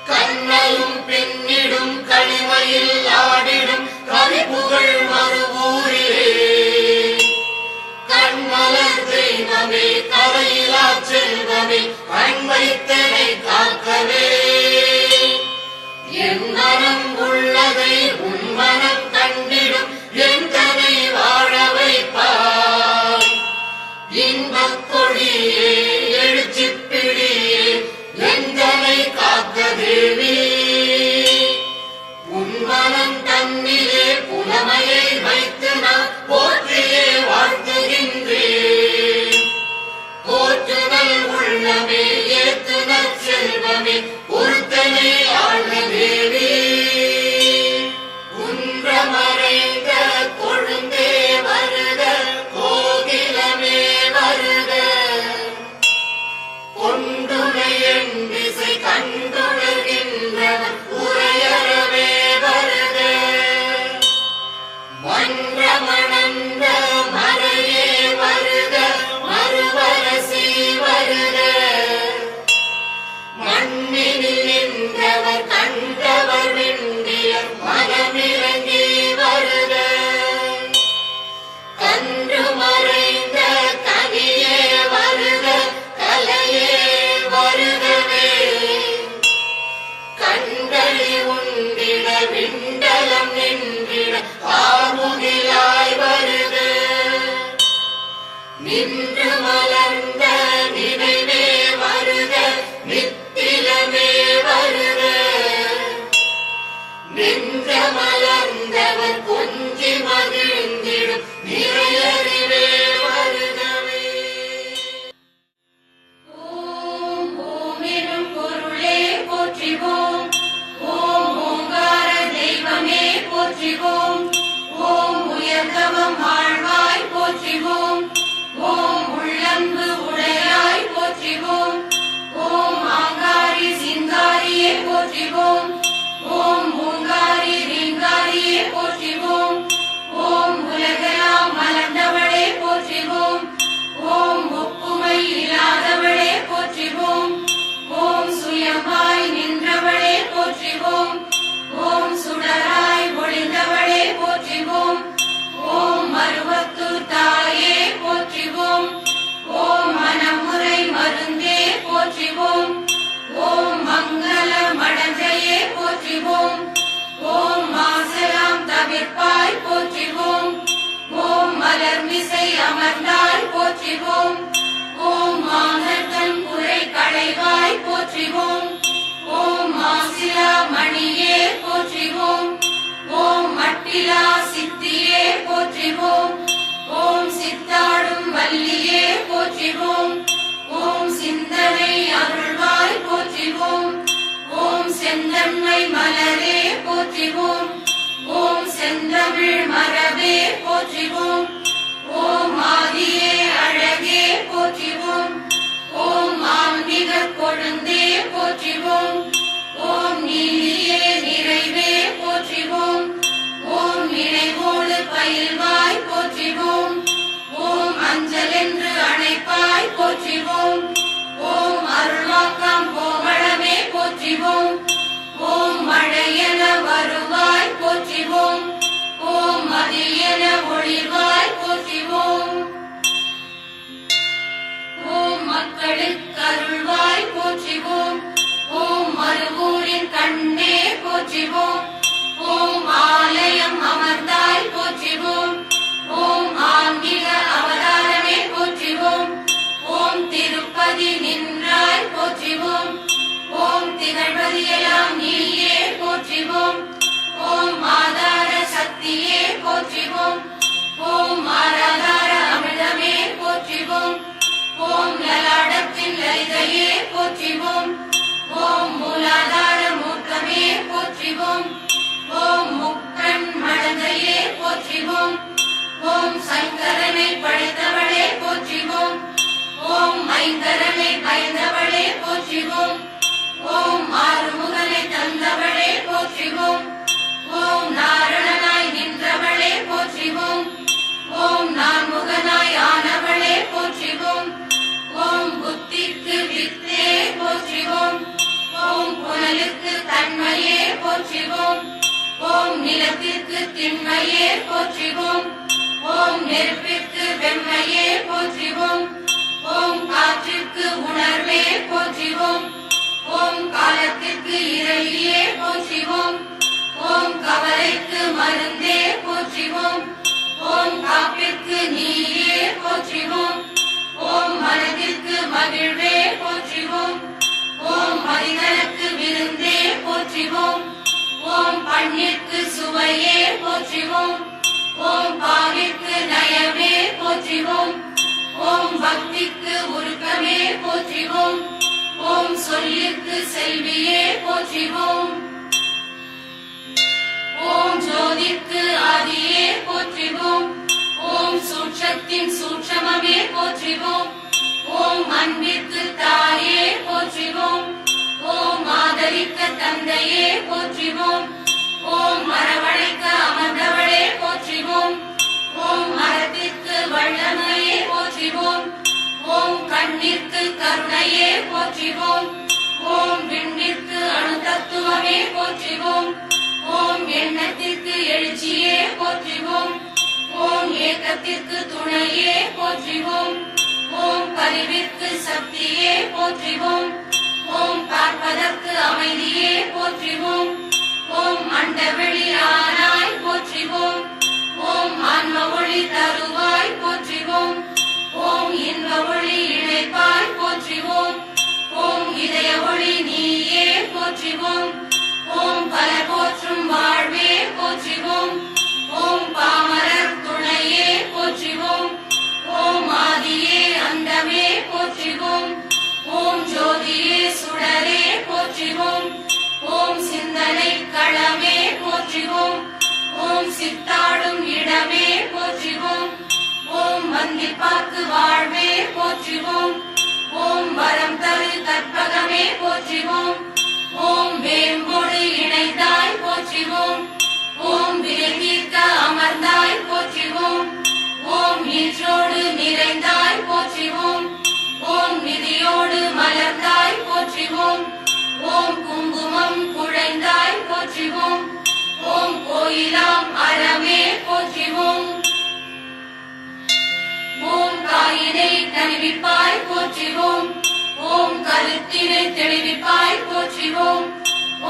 கண்ணலும் பின்னிடும் களிமையில் ஆடிடும் கவிப்புகழ் மறுவூரிலே கண்மலர் தெய்வமே கரையிலா செல்வமே கண் வைத்தனை காக்கவே என் மனம் உள்ளதை உன் மனம் கண்டிடும் எந்தனை வாழ வைப்பாய் இன்பக் கொடியே எழுச்சிப் பிடியே எந்தனை காக்க தேவி உன் மனம் தன்னிலே புலமையை வைத்து நான் போற்றியே வாழ்த்துகின்றேன் போற்றுதல் உள்ளமே ஏத்துதல் செல்வமே பொறுத்தனை ஆழ்ந்த தேவி குன்றமறைந்த கொழுந்தே வருக கோகிலமே வருக கொண்டுனை என் திசை கண்டுணர்கின்றவன் உரையறவே வருக மன்றமணந்த மறையே வருக மறுவரசி வருக மண்ணினில் நின்றவர் கண்டவர் விண்டிய மனமிறங்கி வருக கன்று மறைந்த கனியே வருக கலையே வருகவே கண்களி உண்டிட விண்டலம் நின்றிட ஆமுகிலாய் வருக நின்று மலர்ந்த நினைவே வருக நித்திலமே வருக நின்ற மலர்ந்தவர் கொஞ்சி மகிழ்ந்திடும் நிறையறிவே வருகவே ஓம் ஓம் எனும் பொருளே போற்றிவோம் ஓம் ஓங்கார தெய்வமே போற்றிவோம் ஓம் உயர்ந்தவம் வாழ்வாய் போற்றிவோம் ஓம் உள்ளன்பு உடையாய் போற்றிவோம் ஓம் ஆங்காரி சிங்காரியே போற்றிவோம் ஓம் ஓங்காரி ரீங்காரியே போற்றிவோம் ஓம் உலகெல்லாம் மலர்ந்தவளே போற்றிவோம் ஓம் ஒப்புமை இல்லாதவளே போற்றிவோம் ஓம் சுயமாய் நின்றவளே போற்றிவோம் ஓம் சுடராய் ஒளிந்தவளே போற்றிவோம் ஓம் மருவத்து தாயே போற்றிவோம் ஓம் மனமுறை மருந்தே போற்றிவோம் ஓம் மங்கள மடஞ்சையே போற்றிவோம் ஓம் மாசலாம் தவிர்ப்பாய் போற்றிவோம் ஓம் மலர்மிசை அமர்ந்தாய் போற்றிவோம் ஓம் மாங்கத்தன் குறை களைவாய் போற்றிவோம் ஓம் மாசிலா மணியே போற்றிவோம் ஓம் மட்டிலா சித்தியே போற்றிவோம் ஓம் சித்தாடும் வல்லியே போற்றிவோம் ஓம் சிந்தனை அருள்வாய் போற்றிவோம் ஓம் செந்தன்மை மலரே போற்றிவோம் ஓம் செந்தமிழ் மரபே போற்றிவோம் ஓம் ஆதியே அழகே போற்றிவோம் ஓம் ஆன்மீக கொழுந்தே போற்றிவோம் ஓம் நீதியே நிறைவே போற்றிவோம் ஓம் நினைவோடு பயில்வாய் போற்றிவோம் ஓம் அஞ்சல் என்று அழைப்பாய் போற்றிவோம் ஓம் அருள்வாக்கம் கோமளமே போற்றிவோம் ஓம் மழையென வருவாய் போற்றிவோம் ஓம் மதியென ஒளிர்வாய் போற்றிவோம் ஓம் மக்களுக்கு அருள்வாய் போற்றிவோம் ஓம் மறுவூரின் கண்ணே போற்றிவோம் ஓம் ஆலயம் அமர்ந்தாய் போற்றிவோம் ஓம் ஆன்மீக அவதாரமே போற்றிவோம் ஓம் திருப்பதி நின்றாய் போற்றிவோம் ஓம் திகழ்வதியெல்லாம் நீயே போற்றிவோம் ஓம் ஆதார சக்தியே போற்றிவோம் ஓம் ஆராதார அமிர்தமே போற்றிவோம் ஓம் லலாடத்தின் லலிதையே போற்றிவோம் ஓம் மூலாதார மூர்க்கமே போற்றிவோம் ஓம் முக்கண் மடந்தையே போற்றிவோம் ஓம் சங்கரனை படைத்தவளே போற்றிவோம் ஓம் மைந்தரனை பயந்தவளே போற்றிவோம் ஓம் ஆறுமுகனை தந்தவளே போற்றிவோம் ஓம் நாரணனாய் நின்றவளே போற்றிவோம் ஓம் நான்முகனாய் ஆனவளே போற்றிவோம் ஓம் போற்றிவோம். ஓம் நிலத்திற்கு திண்மையே போற்றிவோம். ஓம் நெருப்பிற்கு வெம்மையே போற்றிவோம். ஓம் காற்றிற்கு உணர்வே போற்றிவோம். ஓம் காலத்திற்கு இறைவியே போற்றிவோம். ஓம் கவலைக்கு மருந்தே போற்றிவோம். ஓம் காப்பிற்கு நீரே போற்றிவோம். ஓம் மனதிற்கு மகிழ்வே போற்றிவோம். ஓம் மனிதனுக்கு விருந்தே போற்றிவோம். ஓம் பண்ணிற்கு சுவையே போற்றிவோம். ஓம் பாவிற்கு நயமே போற்றிவோம். ஓம் பக்திக்கு உருக்கமே போற்றிவோம். ஓம் சொல்லிற்கு செல்வியே போற்றிவோம். ஓம் ஜோதிக்கு ஆதியே போற்றிவோம். ஓம் சூட்சத்தின் சூட்சமமே போற்றிவோம். ஓம் அன்பிற்கு தாயே போற்றிவோம். ஓம் ஆதரிக்க தந்தையே போற்றிவோம். ஓம் மரவழைக்க அமர்ந்தவளே போற்றிவோம். ஓம் மரத்திற்கு வல்லமையே போற்றிவோம். ஓம் கண்ணிற்கு கருணையே போற்றிவோம். ஓம் விண்ணிற்கு அணுதத்துவமே போற்றிவோம். ஓம் எண்ணத்திற்கு எழுச்சியே போற்றிவோம். ஓம் ஏக்கத்திற்கு துணையே போற்றிவோம். ஓம் பரிவிற்கு சக்தியே போற்றிவோம். ஓம் பார்ப்பதற்கு அமைதியே போற்றிவோம். ஓம் அண்டவெளி ஆனாய் போற்றிவோம். ஓம் ஆன்ம ஒளி தருவாய் போற்றிவோம். ஓம் இன்ப ஒளி இணைப்பாய் போற்றிவோம். ஓம் இதய ஒளி நீயே போற்றிவோம். ஓம் பல போற்றும் வாழ்வே போற்றிவோம். ஓம் பாமரர் துணையே போற்றிவோம். ஓம் ஆதியே அந்தமே போற்றிவோம். ஓம் ஜோதியே சுடரே போற்றிவோம். ஓம் சிந்தனை களமே போற்றிவோம். ஓம் சித்தாடும் இடமே போற்றிவோம். ஓம் வந்திப்பாக்கு வாழ்வே போற்றிவோம். ஓம் வரம் தரு கற்பகமே போற்றிவோம். ஓம் வேம்போடு இணைந்தாய் போற்றிவோம். ஓம் வினை தீர்க்க அமர்ந்தாய் போற்றிவோம். ஓம் நீற்றோடு நிறைந்தாய் போற்றிவோம். ஓம் நிதியோடு மலர்ந்தாய் போற்றிவோம். ஓம் குங்குமம் குழைந்தாய் போற்றிவோம். ஓம் கோயிலாம் அறமே போற்றிவோம். ஓம் காயினை தணிவிப்பாய் போற்றிவோம். ஓம் கருத்தினை தெளிவிப்பாய் போற்றிவோம்.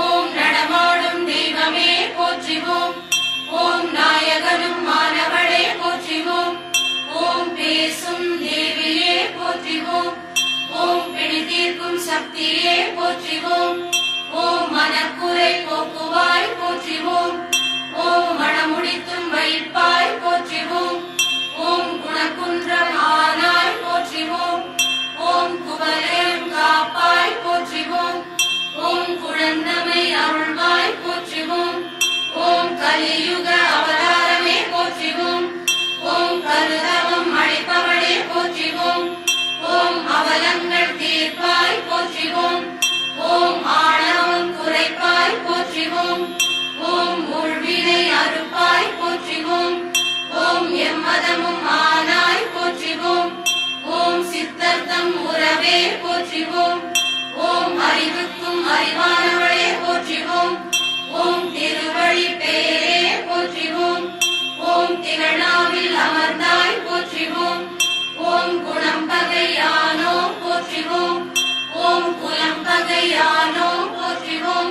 ஓம் நடமாடும் தெய்வமே போற்றிவோம். ஓம் நாயகனும் மாணவளே போற்றிவோம். ஓம் பேசும் தேவியே போற்றிவோம். ஓம் பிணி தீர்க்கும் சக்தியே போற்றிவோம். ஓம் மனக்குறை போக்குவாய் போற்றிவோம். ஓம் மனமுடித்தும் வைப்பாய் போற்றிவோம். ஓம் குணக்குன்றம் ஆனாய் போற்றிவோம். ஓம் குவலயம் காப்பாய் போற்றிவோம். ஓம் குழந்தமை அருள்வாய் போற்றிவோம். ஓம் கலியுக அவதாரமே போற்றிவோம். ஓம் கருதவம் அழைப்பவளே போற்றிவோம். ஓம் அவலங்கள் தீர்ப்பாய் போற்றிவோம். ஓம் ஆணவம் குறைப்பாய் போற்றிவோம். ஓம் உள்வினை அறுப்பாய் போற்றிவோம். ஓம் எம்மதமும் ஆனாய் போற்றிவோம். ஓம் சித்தர்த்தம் உறவே போற்றிவோம். ஓம் அறிவுக்கும் அறிவானவளே போற்றிவோம். ஓம் திருவழி பேரே போற்றிவோம். ஓம் திகழாவில் அமர்ந்தாய் போற்றிவோம். ஓம் குணம் பகையானோ போற்றிவோம். ஓம் குலம் பகையானோ போற்றிவோம்.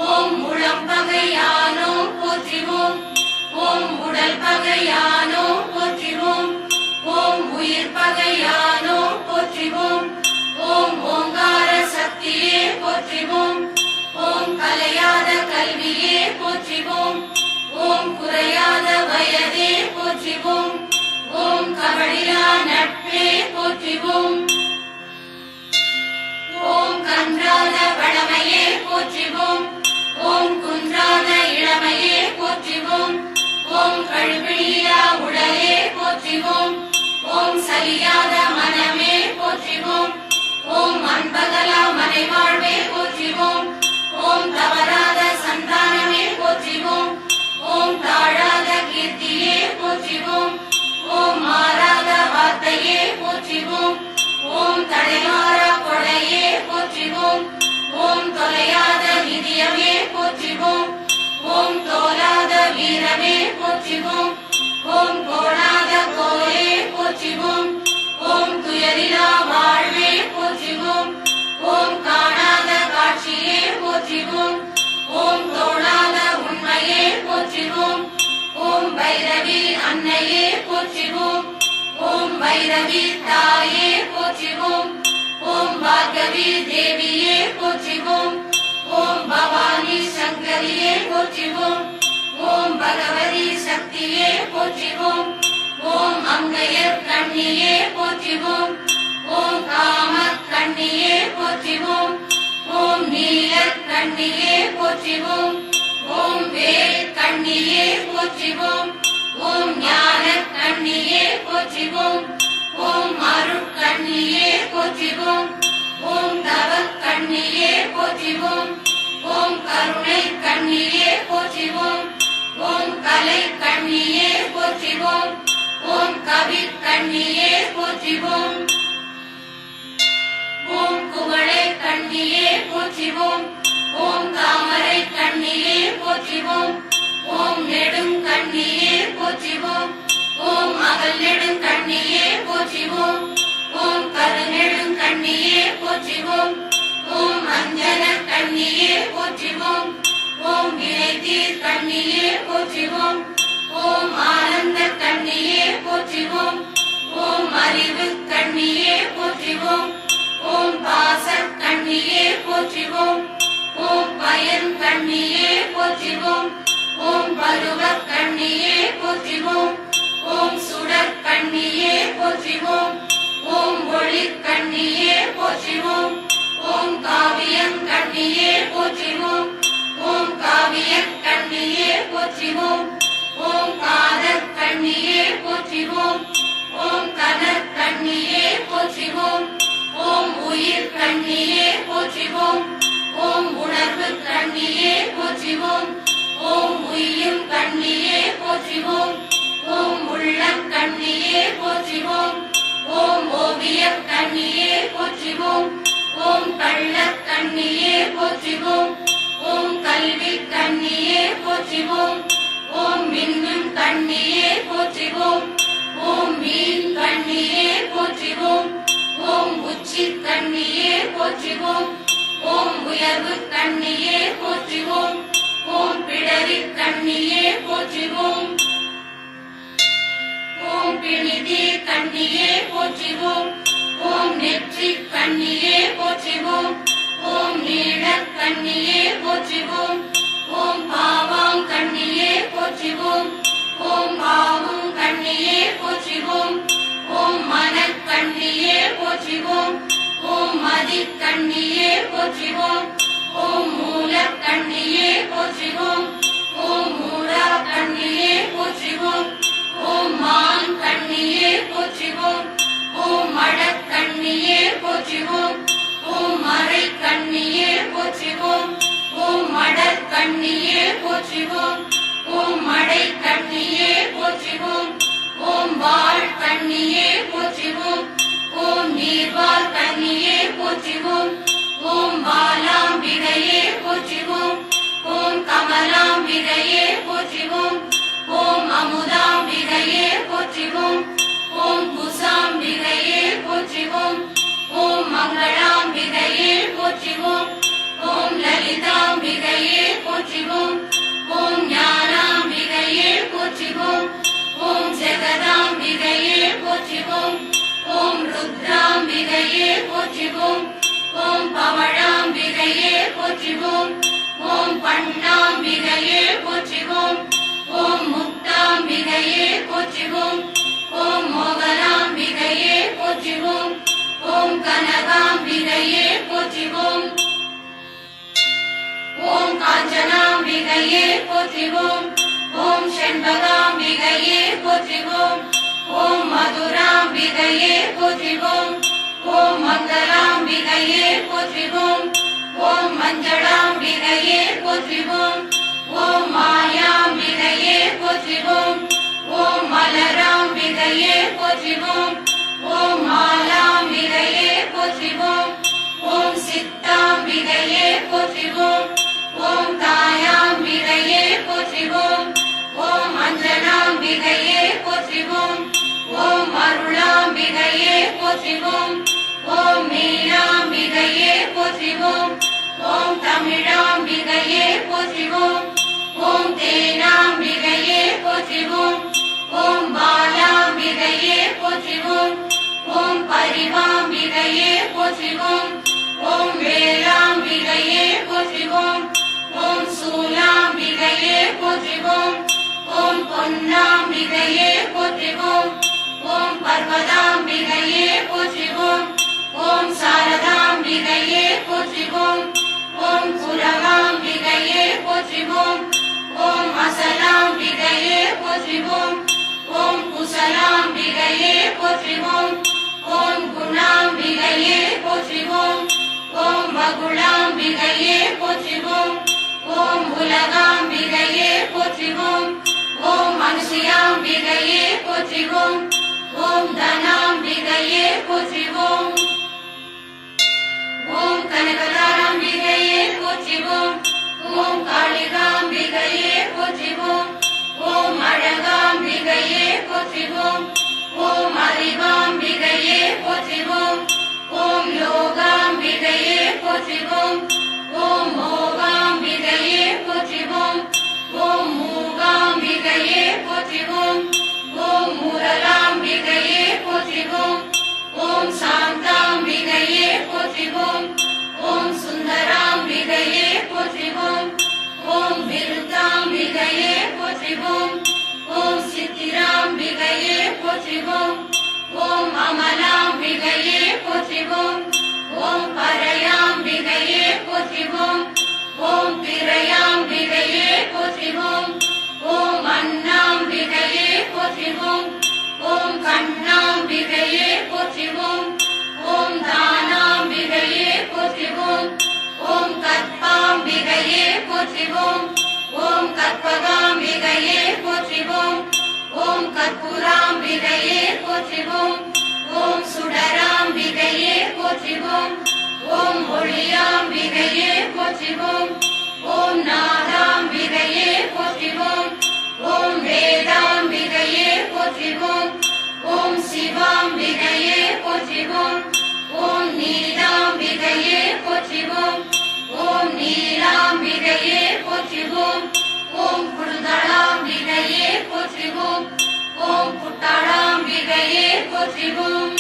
ஓம் முழம் பகையானோ போற்றிவோம். ஓம் உடல் பகையானோ போற்றிவோம். ஓம் உயிர் பகையானோ போற்றிவோம். ஓம் ஓங்கார சக்தியே போற்றிவோம். ஓம் கலையாத கல்வியே போற்றிவோம். ஓம் குறையாத வயதே போற்றிவோம். ஓம் கவடிலா நட்பே போற்றிவோம். ஓம் கன்றாத வளமையே போற்றிவோம். ஓம் குன்றாத இளமையே போற்றிவோம். ஓம் கழுவிழியா உடலே போற்றிவோம். ஓம் சலியாத மனமே போற்றிவோம். ஓம் அன்பகலா மனைவாழ்வே போற்றிவோம். ஓம் தவறாத சந்தானமே போற்றிவோம். ஓம் தாழாத கீர்த்தியே போற்றிவோம். ஓம் மாறாத வார்த்தையே போற்றிவோம். ஓம் தடைமாறா கொடையே போற்றிவோம். ஓம் தொலையாத நிதியமே போற்றிவோம். போற்றிவோம் ஓம் கோணாத கோலே போற்றிவோம் ஓம் துயரிலா வாழ்வே போற்றிவோம் ஓம் காணாத காட்சியே போற்றிவோம் ஓம் தோணாத உண்மையே போற்றிவோம் ஓம் பைரவி அன்னையே போற்றிவோம் ஓம் பைரவி தாயே போற்றிவோம் ஓம் பார்கவி தேவியே போற்றிவோம் ஓம் பவானி சங்கரியே போற்றிவோம் ஓம் பகவதி சக்தியே போற்றிவோம் ஓம் அங்கையர் கண்ணியே போற்றிவோம் ஓம் காம கண்ணியே போற்றிவோம் ஓம் நீல கண்ணியே போற்றிவோம் ஓம் வேல் கண்ணியே போற்றிவோம் ஓம் ஞான கண்ணியே போற்றிவோம் ஓம் அருட்கண்ணியே போற்றிவோம் ஓம் தவ கண்ணியே போற்றிவோம் ஓம் கருணை கண்ணியே போற்றிவோம் ஓம் கலை கண்ணியே போற்றிவோம் ஓம் கவி கண்ணியே போற்றிவோம் ஓம் குவளை கண்ணியே போற்றிவோம் ஓம் தாமரை கண்ணியே போற்றிவோம் ஓம் நெடும் கண்ணியே போற்றிவோம் ஓம் அகல் நெடும் கண்ணியே போற்றிவோம் ஓம் கருநெடும் கண்ணியே போற்றிவோம் ஓம் அஞ்சன கண்ணியே போற்றிவோம் ஓம் வினைத்தீர் கண்ணியே போற்றிவோம் ஓம் ஆனந்த கண்ணியே போற்றிவோம் ஓம் அறிவு கண்ணியே போற்றிவோம் ஓம் பாச கண்ணியே போற்றிவோம் ஓம் பயன் கண்ணியே போற்றிவோம் ஓம் பருவ கண்ணியே போற்றிவோம் ஓம் சுடர் கண்ணியே போற்றிவோம் ஓம் ஒளி கண்ணியே போற்றிவோம் ஓம் காவியம் கண்ணியே போற்றிவோம் ஓம் காவிய கண்ணியே போற்றிவோம் ஓம் காதற் கண்ணியே போற்றிவோம் ஓம் கனற் கண்ணியே போற்றிவோம் ஓம் உயிர் கண்ணியே போற்றிவோம் ஓம் உணர்வு கண்ணியே போற்றிவோம் ஓம் உய்யும் கண்ணியே போற்றிவோம் ஓம் உள்ளம் கண்ணியே போற்றிவோம் ஓம் ஓவிய கண்ணியே போற்றிவோம் ஓம் கள்ள கண்ணியே போற்றிவோம் ஓம் கல்வி கண்ணியே போற்றிவோம் ஓம் மின்னும் கண்ணியே போற்றிவோம் ஓம் மீன் கண்ணியே போற்றிவோம் ஓம் உச்சி கண்ணியே போற்றிவோம் ஓம் உயர்வு கண்ணியே போற்றிவோம் ஓம் பிடரி கண்ணியே போற்றிவோம் ஓம் பிணிதி கண்ணியே போற்றிவோம் ஓம் நெற்றி கண்ணியே போற்றிவோம் ஓம் நீள கண்ணியே போற்றிவோம் ஓம் பாவாங் கண்ணியே போற்றிவோம் ஓம் பாவும் கண்ணியே போற்றிவோம் ஓம் மனக் கண்ணியே போற்றிவோம் ஓம் மதி கண்ணியே போற்றிவோம் ஓம் மூல கண்ணியே போற்றிவோம் ஓம் மூலா கண்ணியே போற்றிவோம் ஓம் மான் கண்ணியே போற்றிவோம் ஓம் மடக் கண்ணியே போற்றிவோம் ஓம் மறை கண்ணியே போற்றிவோம் ஓம் மடற் கண்ணியே போற்றிவோம் ஓம் மடை கண்ணியே போற்றிவோம் ஓம் வாள் கண்ணியே போற்றிவோம் ஓம் நீர்வாள் கண்ணியே போற்றிவோம் ஓம் பாலாம்பிகையே போற்றிவோம் ஓம் கமலாம்பிகையே போற்றிவோம் ஓம் அமுதாம்பிகையே போற்றிவோம் ஓம் குசாம்பிகையே போற்றிவோம் ஓம் மங்களாம்பிகையே போற்றிவோம் ஓம் லலிதாம்பிகையே போற்றிவோம் ஓம் ஞானாம்பிகையே போற்றிவோம் ஓம் ஜெகதாம்பிகையே போற்றிவோம் ஓம் ருத்ராம்பிகையே போற்றிவோம் ஓம் பவழாம்பிகையே போற்றிவோம் ஓம் பண்ணாம்பிகையே போற்றிவோம் ஓம் முக்தாம்பிகையே போற்றிவோம் ஓம் மோகனாம்பிகையே போற்றிவோம் ஓம் கனகாம்பிகையே போற்றிவோம் ஓம் காஞ்சனாம்பிகையே போற்றிவோம் ஓம் செண்பகாம்பிகையே போற்றிவோம் ஓம் மதுராம்பிகையே போற்றிவோம் ஓம் மங்களாம்பிகையே போற்றிவோம் ஓம் மஞ்சளாம்பிகையே போற்றிவோம் ஓம் மாயாம்பிகையே போற்றிவோம் ஓம் மலராம்பிகையே போற்றிவோம் ஓம் மாலாம்பிகையே போற்றிவோம் ஓம் சித்தாம்பிகையே போற்றிவோம் ஓம் தாயாம்பிகையே போற்றிவோம் ஓம் அஞ்ச போற்றிவோம் ஓம் மீனாம்பிகையே போற்றிவோம் ஓம் தமிழாம்பிகையே போற்றிவோம் ஓம் தேனாம்பிகையே போற்றிவோம் ஓம் பாலாம்பிகையே போற்றிவோம் ஓம் பரிவாம்பிகையே போற்றிவோம் ஓம் வேளாம்பிகையே போற்றிவோம் ஓம் சூலாம்பிகையே போற்றிவோம் ஓம் பொன்னாம்பிகையே போற்றிவோம் ஓம் பர்வதாம்பிகையே போற்றிவோம் ஓம் சாரதாம்பிகையே போற்றிவோம் ஓம் குரவாம்பிகையே போற்றிவோம் ஓம் அசலாம்பிகையே போற்றிவோம் ஓம் குசலாம்பிகையே போற்றிவோம் ஓம் குணாம்பிகையே போற்றிவோம் ஓம் வகுளாம்பிகையே போற்றிவோம் ஓம் உலகாம்பிகையே போற்றிவோம் ஓம் அனுசுயாம்பிகையே போற்றிவோம் ஓம் தனாம்பிகையே போற்றிவோம் ஓம் கனகதாராம்பிகையே போற்றிவோம் ஓம் காளிகாம்பிகையே போற்றிவோம் ஓம் அழகாம்பிகையே போற்றிவோம் ஓம் அறிவாம்பிகையே போற்றிவோம் ஓம் யோகாம்பிகையே போற்றிவோம் ஓம் மோகாம்பிகையே போற்றிவோம் ஓம் மூகாம்பிகையே போற்றிவோம் ஓம் முரளாம்பிகையே போற்றிவோம் ஓம் சாந்தாம்பிகையே போற்றிவோம் ஓம் சுந்தராம்பிகையே போற்றிவோம் ஓம் விருத்தாம்பிகையே போற்றிவோம் ஓம் சித்திராம்பிகையே போற்றிவோம் ஓம் அமலாம்பிகையே போற்றிவோம் ஓம் பரையாம்பிகையே போற்றிவோம் ஓம் பிறையாம்பிகையே போற்றிவோம் ஓம் அண்ணாம்பிகையே போற்றிவோம் ஓம் கண்ணாம்பிகையே போற்றிவோம் ஓம் தானாம்பிகையே போற்றிவோம் ஓம் கற்பாம்பிகையே போற்றிவோம் ஓம் கற்பகாம்பிகையே போற்றிவோம் ஓம் கற்பூராம்பிகையே போற்றிவோம் ஓம் சுடராம்பிகையே போற்றிவோம் ஓம் ஒளியாம்பிகையே போற்றிவோம் ஓம் நாதாம்பிகையே போற்றிவோம் ஓம் வேதாம்பிகையே போற்றிவோம் ஓம் சிவாம்பிகையே போற்றிவோம் ஓம் நீலாம்பிகையே போற்றிவோம் ஓம் நீலாம்பிகையே போற்றிவோம் ஓம் குருதளாம்பிகையே போற்றிவோம் ஓம் குட்டாளாம்பிகையே போற்றிவோம்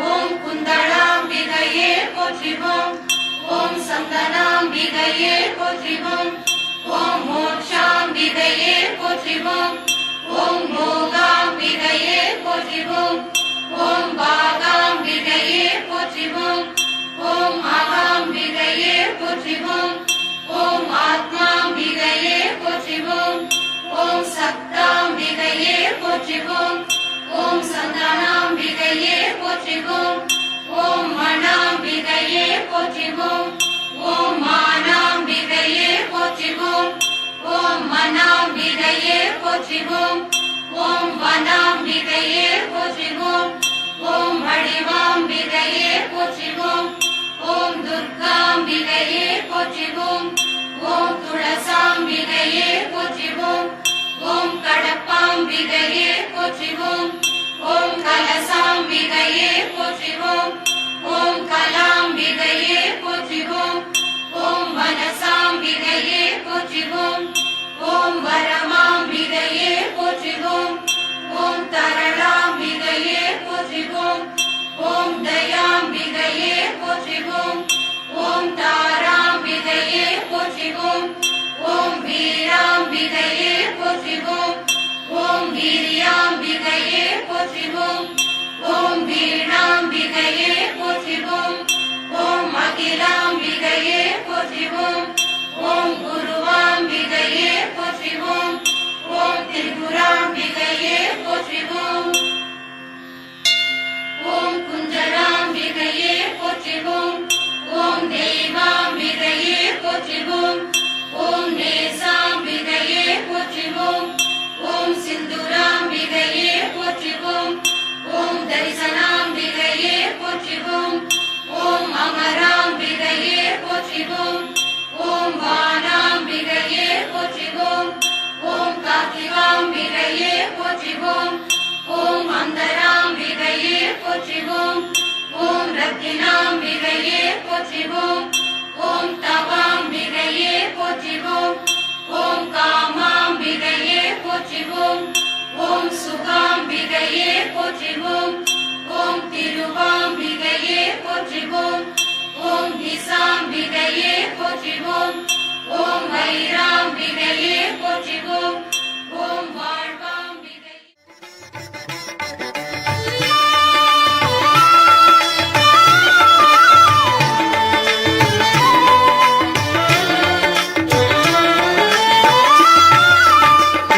ஓம் குந்தளாம்பிகையே போற்றிவோம் ஓம் சந்தனாம்பிகையே போற்றிவோம் ஓம் மோட்சாம்பிகையே போற்றிவோம் ஓம் மோகாம்பிகையே போற்றிவோம் ஓம் பாகாம்பிகையே போற்றிவோம் ஓம் மகாம்பிகையே போற்றிவோம் ஓம் ஆத்மாம்பிகையே போற்றிவோம் ஓம் சக்தாம்பிகையே போற்றிவோம் ஓம் சந்தானாம்பிகையே போற்றிவோம் ஓம் மணாம்பிகையே போற்றிவோம் ஓம் மானாம்பிகையே போற்றிவோம் ஓம் மனாம்பிகையே போற்றிவோம் ஓம் வனாம்பிகையே போற்றிவோம் ஓம் வடிவாம்பிகையே போற்றிவோம் ஓம் துர்காம்பிகையே போற்றிவோம் ஓம் துளசாம்பிகையே போற்றிவோம் ஓம் கடப்பாம்பிகையே போற்றிவோம் ஓம் கலசாம்பிகையே போற்றிவோம் ஓம் கலாம்பிகையே போற்றிவோம் ஓம் வனசாம்பிகையே போற்றிவோம் ஓம் வரமாம்பிகையே போற்றிவோம் ஓம் தரளாம்பிகையே போற்றிவோம் ஓம் தயாம்பிகையே போற்றிவோம் ஓம் தாராம்பிகையே போற்றிவோம் ஓம் வீராம்பிகையே போற்றிவோம் ஓம் வீரியாம்பிகையே போற்றிவோம் ஓம் வீணாம்பிகையே போற்றிவோம் ஓம் அகிலாம்பிகையே போற்றிவோம் ஓம் குருவாம்பிகையே போற்றிவோம் ஓம் திரிபுராம்பிகையே போற்றிவோம் ஓம் குஞ்சராம்பிகையே போற்றிவோம் ஓம் தெய்வாம்பிகையே போற்றிவோம் ஓம் நேசாம்பிகையே போற்றிவோம் ஓம் சிந்துராம்பிகையே போற்றிவோம் போற்றிவோம் ஓம் ரத்தினாம்பிகையே போற்றிவோம் ஓம் தவாம்பிகையே போற்றிவோம் ஓம் காமாம்பிகையே போற்றிவோம் ஓம் சுகாம்பிகையே போற்றிவோம் ஓம் திருவாம்பிகையே போற்றிவோம் ஓம் திசாம்பிகையே போற்றிவோம் ஓம் வைராம்பிகையே போற்றிவோம் ஓம் வாழ்வாம்பிகை.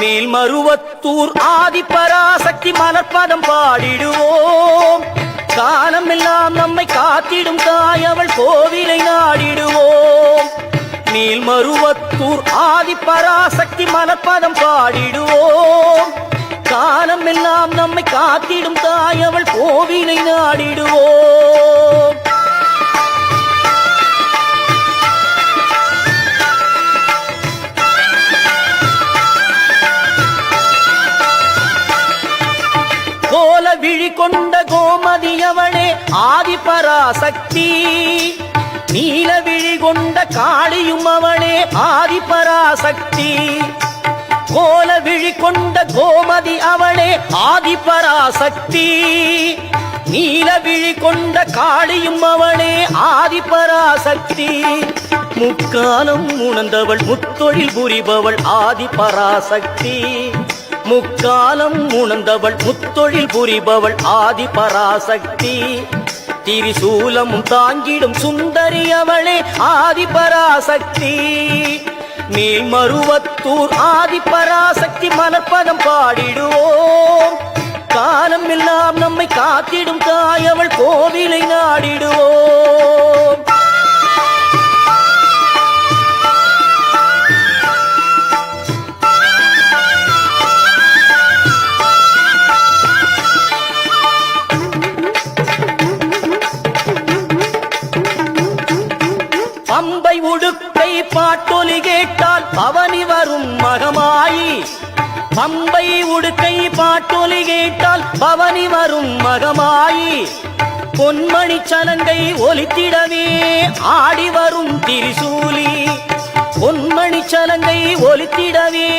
மேல்மருவத்தூர் ஆதிபராசக்தி மலர்பதம் பாடிடுவோம். காலமெல்லாம் நம்மை காத்திடும் தாய் அவள் கோவிலை நாடிடுவோம். மேல்மருவத்தூர் ஆதிபராசக்தி மலர்பதம் பாடிடுவோம். காலமெல்லாம் நம்மை காத்திடும் தாய் அவள் கோவிலை நாடிடுவோம். கோல விழி கொண்ட கோமதியவளே ஆதிபராசக்தி. நீல விழி கொண்ட காளியும் அவளே ஆதிபராசக்தி. கோல விழி கொண்ட கோமதி அவளே ஆதிபராசக்தி. நீல விழி கொண்ட காளியும் அவளே ஆதிபராசக்தி. முக்காலம் உணர்ந்தவள் முத்தொழில் புரிபவள் ஆதிபராசக்தி. முக்காலம் உணர்ந்தவள் முத்தொழில் புரிபவள் ஆதிபராசக்தி. திரிசூலமும் தாங்கிடும் சுந்தரி அவளே ஆதிபராசக்தி. மேல்மருவத்தூர் ஆதிபராசக்தி மலர்பதம் பாடிடுவோம். காலம் எல்லாம் நம்மை காத்திடும் தாய் அவள் கோவிலை நாடிடுவோம். பம்பை உடுக்கை பாட்டொலி கேட்டால் பவனி வரும் மகமாயி. பம்பை உடுக்கை பாட்டொலி கேட்டால் பவனி வரும் மகமாயி. பொன்மணி சலங்கை ஒலித்திடவே ஆடி வரும் திரிசூலி. பொன்மணி சலங்கை ஒலித்திடவே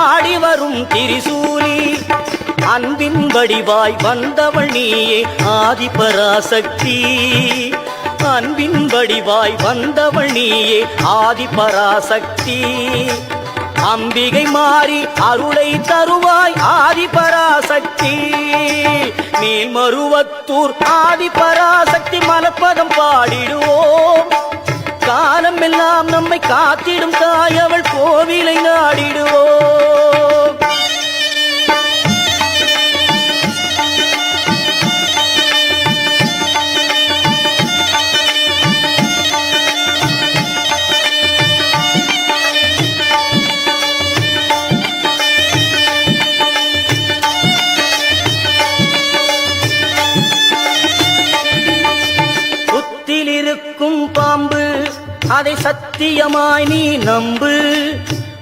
ஆடி வரும் திரிசூலி. அன்பின் வடிவாய் வந்தவள் நீயே ஆதிபராசக்தி. அன்பின் வடிவாய் வந்தவள் நீயே ஆதிபராசக்தி. அம்பிகை மாறி அருளை தருவாய் ஆதிபராசக்தி. மேல்மருவத்தூர் ஆதிபராசக்தி மலர்பதம் பாடிடுவோம். காலம் எல்லாம் நம்மை காத்திடும் தாய் அவள் கோவிலை நாடிடுவோம். பாம்பு அதை சத்தியமாய் நீ நம்பு.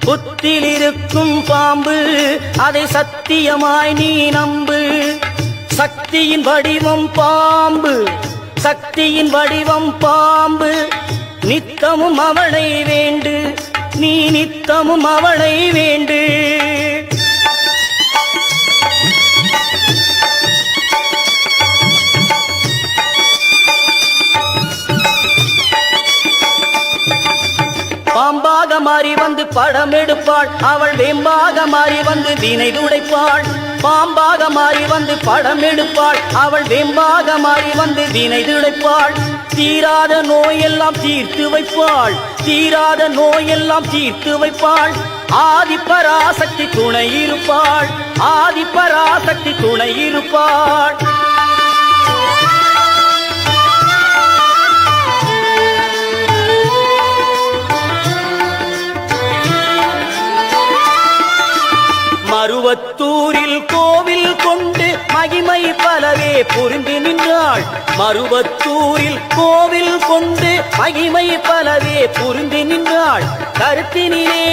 புத்தில் இருக்கும் பாம்பு அதை சத்தியமாய் நீ நம்பு. சக்தியின் வடிவம் பாம்பு, சக்தியின் வடிவம் பாம்பு. நித்தமும் அவளை வேண்டு, நீ நித்தமும் அவளை வேண்டு. பாம்பாக மாறி வந்து படம் எடுப்பாள் அவள். வேம்பாக மாறி வந்து வினை துடைப்பாள். பாம்பாக மாறி வந்து படம் எடுப்பாள் அவள். வேம்பாக மாறி வந்து வினை துடைப்பாள். தீராத நோயெல்லாம் தீர்த்து வைப்பாள். தீராத நோயெல்லாம் தீர்த்து வைப்பாள். ஆதிபராசக்தி துணை இருப்பாள். ஆதிபராசக்தி துணை இருப்பாள். மருவத்தூரில் கோவில் கொண்டு மகிமை பலவே புரிந்து நின்றாள். மருவத்தூரில் கோவில் கொண்டு மகிமை பலவே புரிந்து நின்றாள். கருத்தினிலே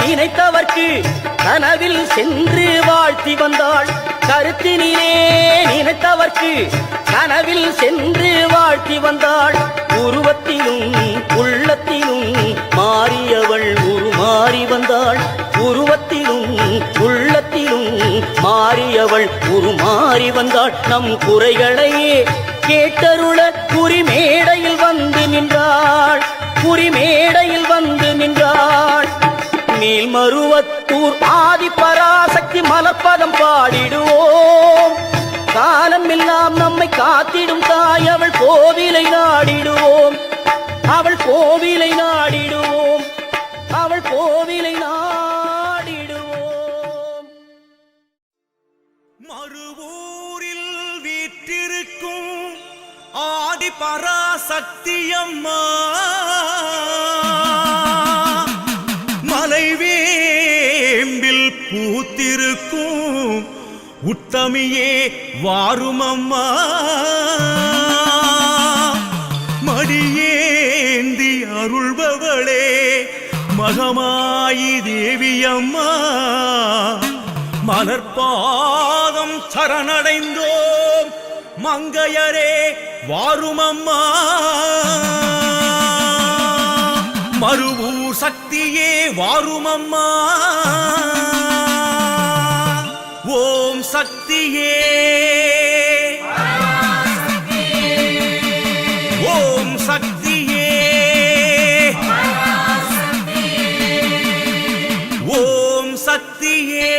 நினைத்தவர்க்கு கனவில் சென்று வாழ்த்தி வந்தாள் கருத்தினிலே நினைத்தவர்க்கு கனவில் சென்று வாழ்த்தி வந்தாள் உருவத்திலும் உள்ளத்திலும் மாறியவள் உருமாறி வந்தாள் உருவத்திலும் உள்ளத்திலும் மாறியவள் உருமாறி வந்தாள் நம் குறைகளையே கேட்டருள குறிமேடையில் வந்து நின்றாள் குறிமேடையில் வந்து நின்றாள் மேல்மருவத்தூர் ஆதி பராசக்தி மலர்பதம் பாடிடுவோம் காலம் எல்லாம் நம்மை காத்திடும் தாய் அவள் கோவிலை நாடிடுவோம் அவள் கோவிலை நாடிடுவோம் அவள் கோவிலை நாடிடுவோம் மறுவூரில் வீற்றிருக்கும் ஆதி பராசக்தி அம்மா மலைவேம்பில் பூத்திருக்கும் உத்தமியே வாருமம்மா மடியேந்தி அருள்பவளே மகமாயி தேவியம்மா மலர்பாதம் சரணடைந்தோம் மங்கையரே வாருமம்மா மறுவூர் சக்தியே வாருமம்மா ஓம் சக்தியே ஓம் சக்தியே ஓம் சக்தியே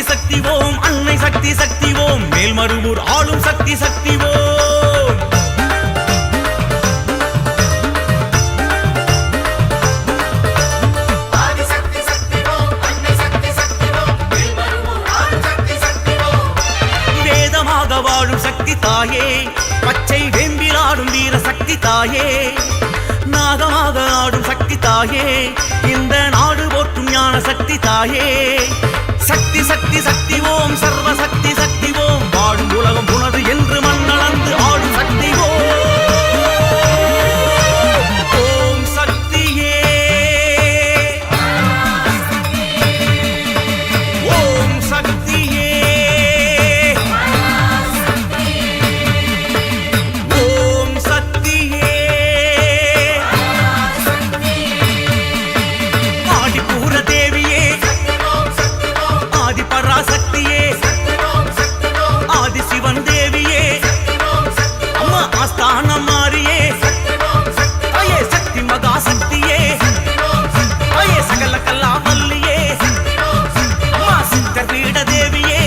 சக்தி ஓம் அன்னை சக்தி சக்தி ஓம் மேல்மருவூர் ஆளும் சக்தி சக்தி ஓம் ஆதிசக்தி சக்தி ஓம் அன்னை சக்தி சக்தி ஓம் மேல்மருவூர் ஆளும் சக்தி சக்தி ஓம் வேதமாக வாழும் சக்தி தாயே பச்சை வெம்பிலாடும் வீர சக்தி தாயே நாகமாக ஆடும் சக்தி தாயே இந்த நாடு போற்றும் ஞான சக்தி தாயே சக்தி சக்தி சக்தி ஓம் சர்வ சக்தி சக்தி ஓம் வாழும் உலகம் உணர்வு என்று மண்ணளந்து ஆடும் சக்தி ஓம் சக்தியே ஓம் சக்தியே ஓம் சக்தியே ஆதிபூர தேவியே ஆதி பராசக்தியே ஆதி சிவன் தேவியே அம்மா ஆஸ்தானம் மாறியே அயே சக்தி மகா சக்தியே அயே சகல கல்லா வல்லியே அம்மா சித்தர் பீட தேவியே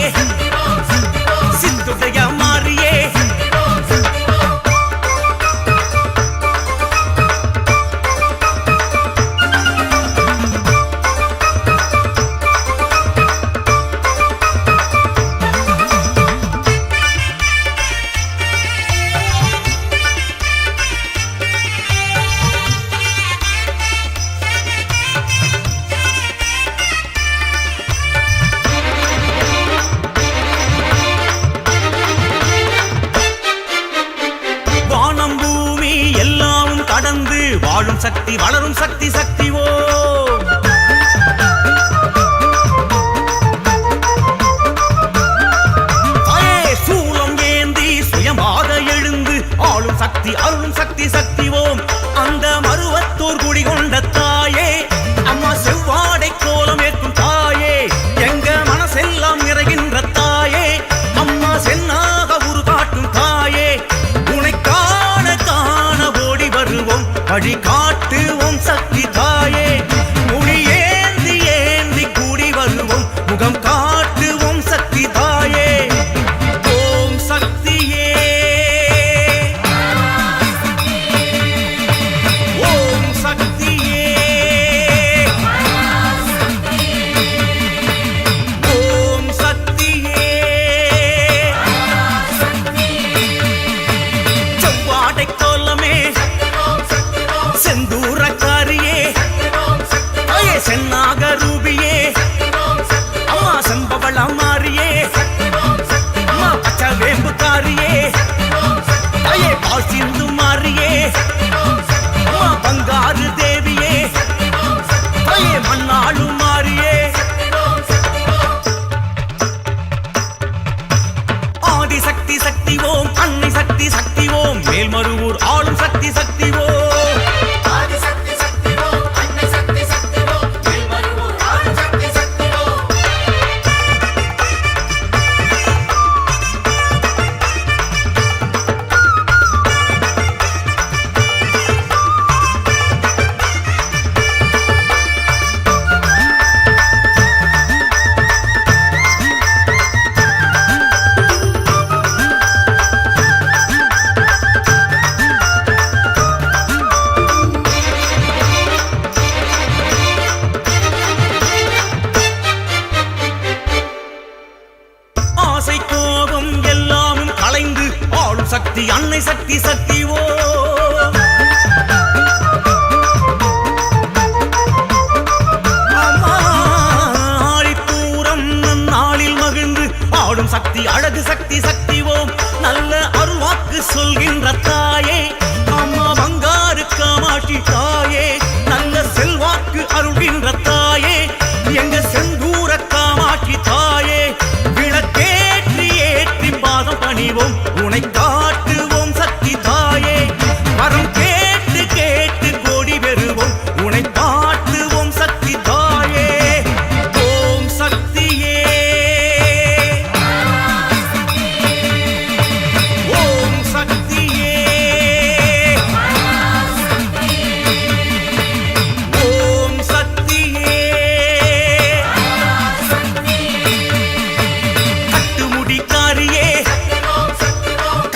சித்துடைய மாறியே வானம் பூமி எல்லாம் கடந்து வாழும் சக்தி வளரும் சக்தி சக்தி ஓம் சூலம் ஏந்தி சுயமாக எழுந்து ஆளும் சக்தி அருளும் சக்தி சக்தி ஓம் அந்த மருவத்தூர் குடிகொண்ட தாயே அம்மா செவ்வாடை கோலம் ஏற்கும் தாயே எங்க மனசெல்லாம் நிறைகின்ற தாயே அம்மா சென்னாக உருகாட்டும் தாயே உனை காண காண ஓடி வருவோம் வழி காட்டுவோம் சக்தி தாயே சக்தி அன்னை சக்தி சக்தி ஓ ஆழிப்பூரம் நாளில் மகிழ்ந்து ஆடும் சக்தி அழகு சக்தி சக்தி ஓம் நல்ல அருள்வாக்கு சொல்கின்ற தாயே அம்மா பங்காரு காமாட்சி தாயே நல்ல செல்வாக்கு அருள்கின்ற தாயே எங்க செந்தூர காமாட்சி தாயே விளக்கேற்றி ஏற்றி பாதம் பணிவோம் உனை காட்டுவோம் சக்தி தாயே வரம் கேட்டு கேட்டு கோடி பெறுவோம் உனை காட்டுவோம் சக்தி தாயே ஓம் சக்தியே ஓம் சக்தியே ஓம் சக்தியே கட்டுமுடிக்காரியே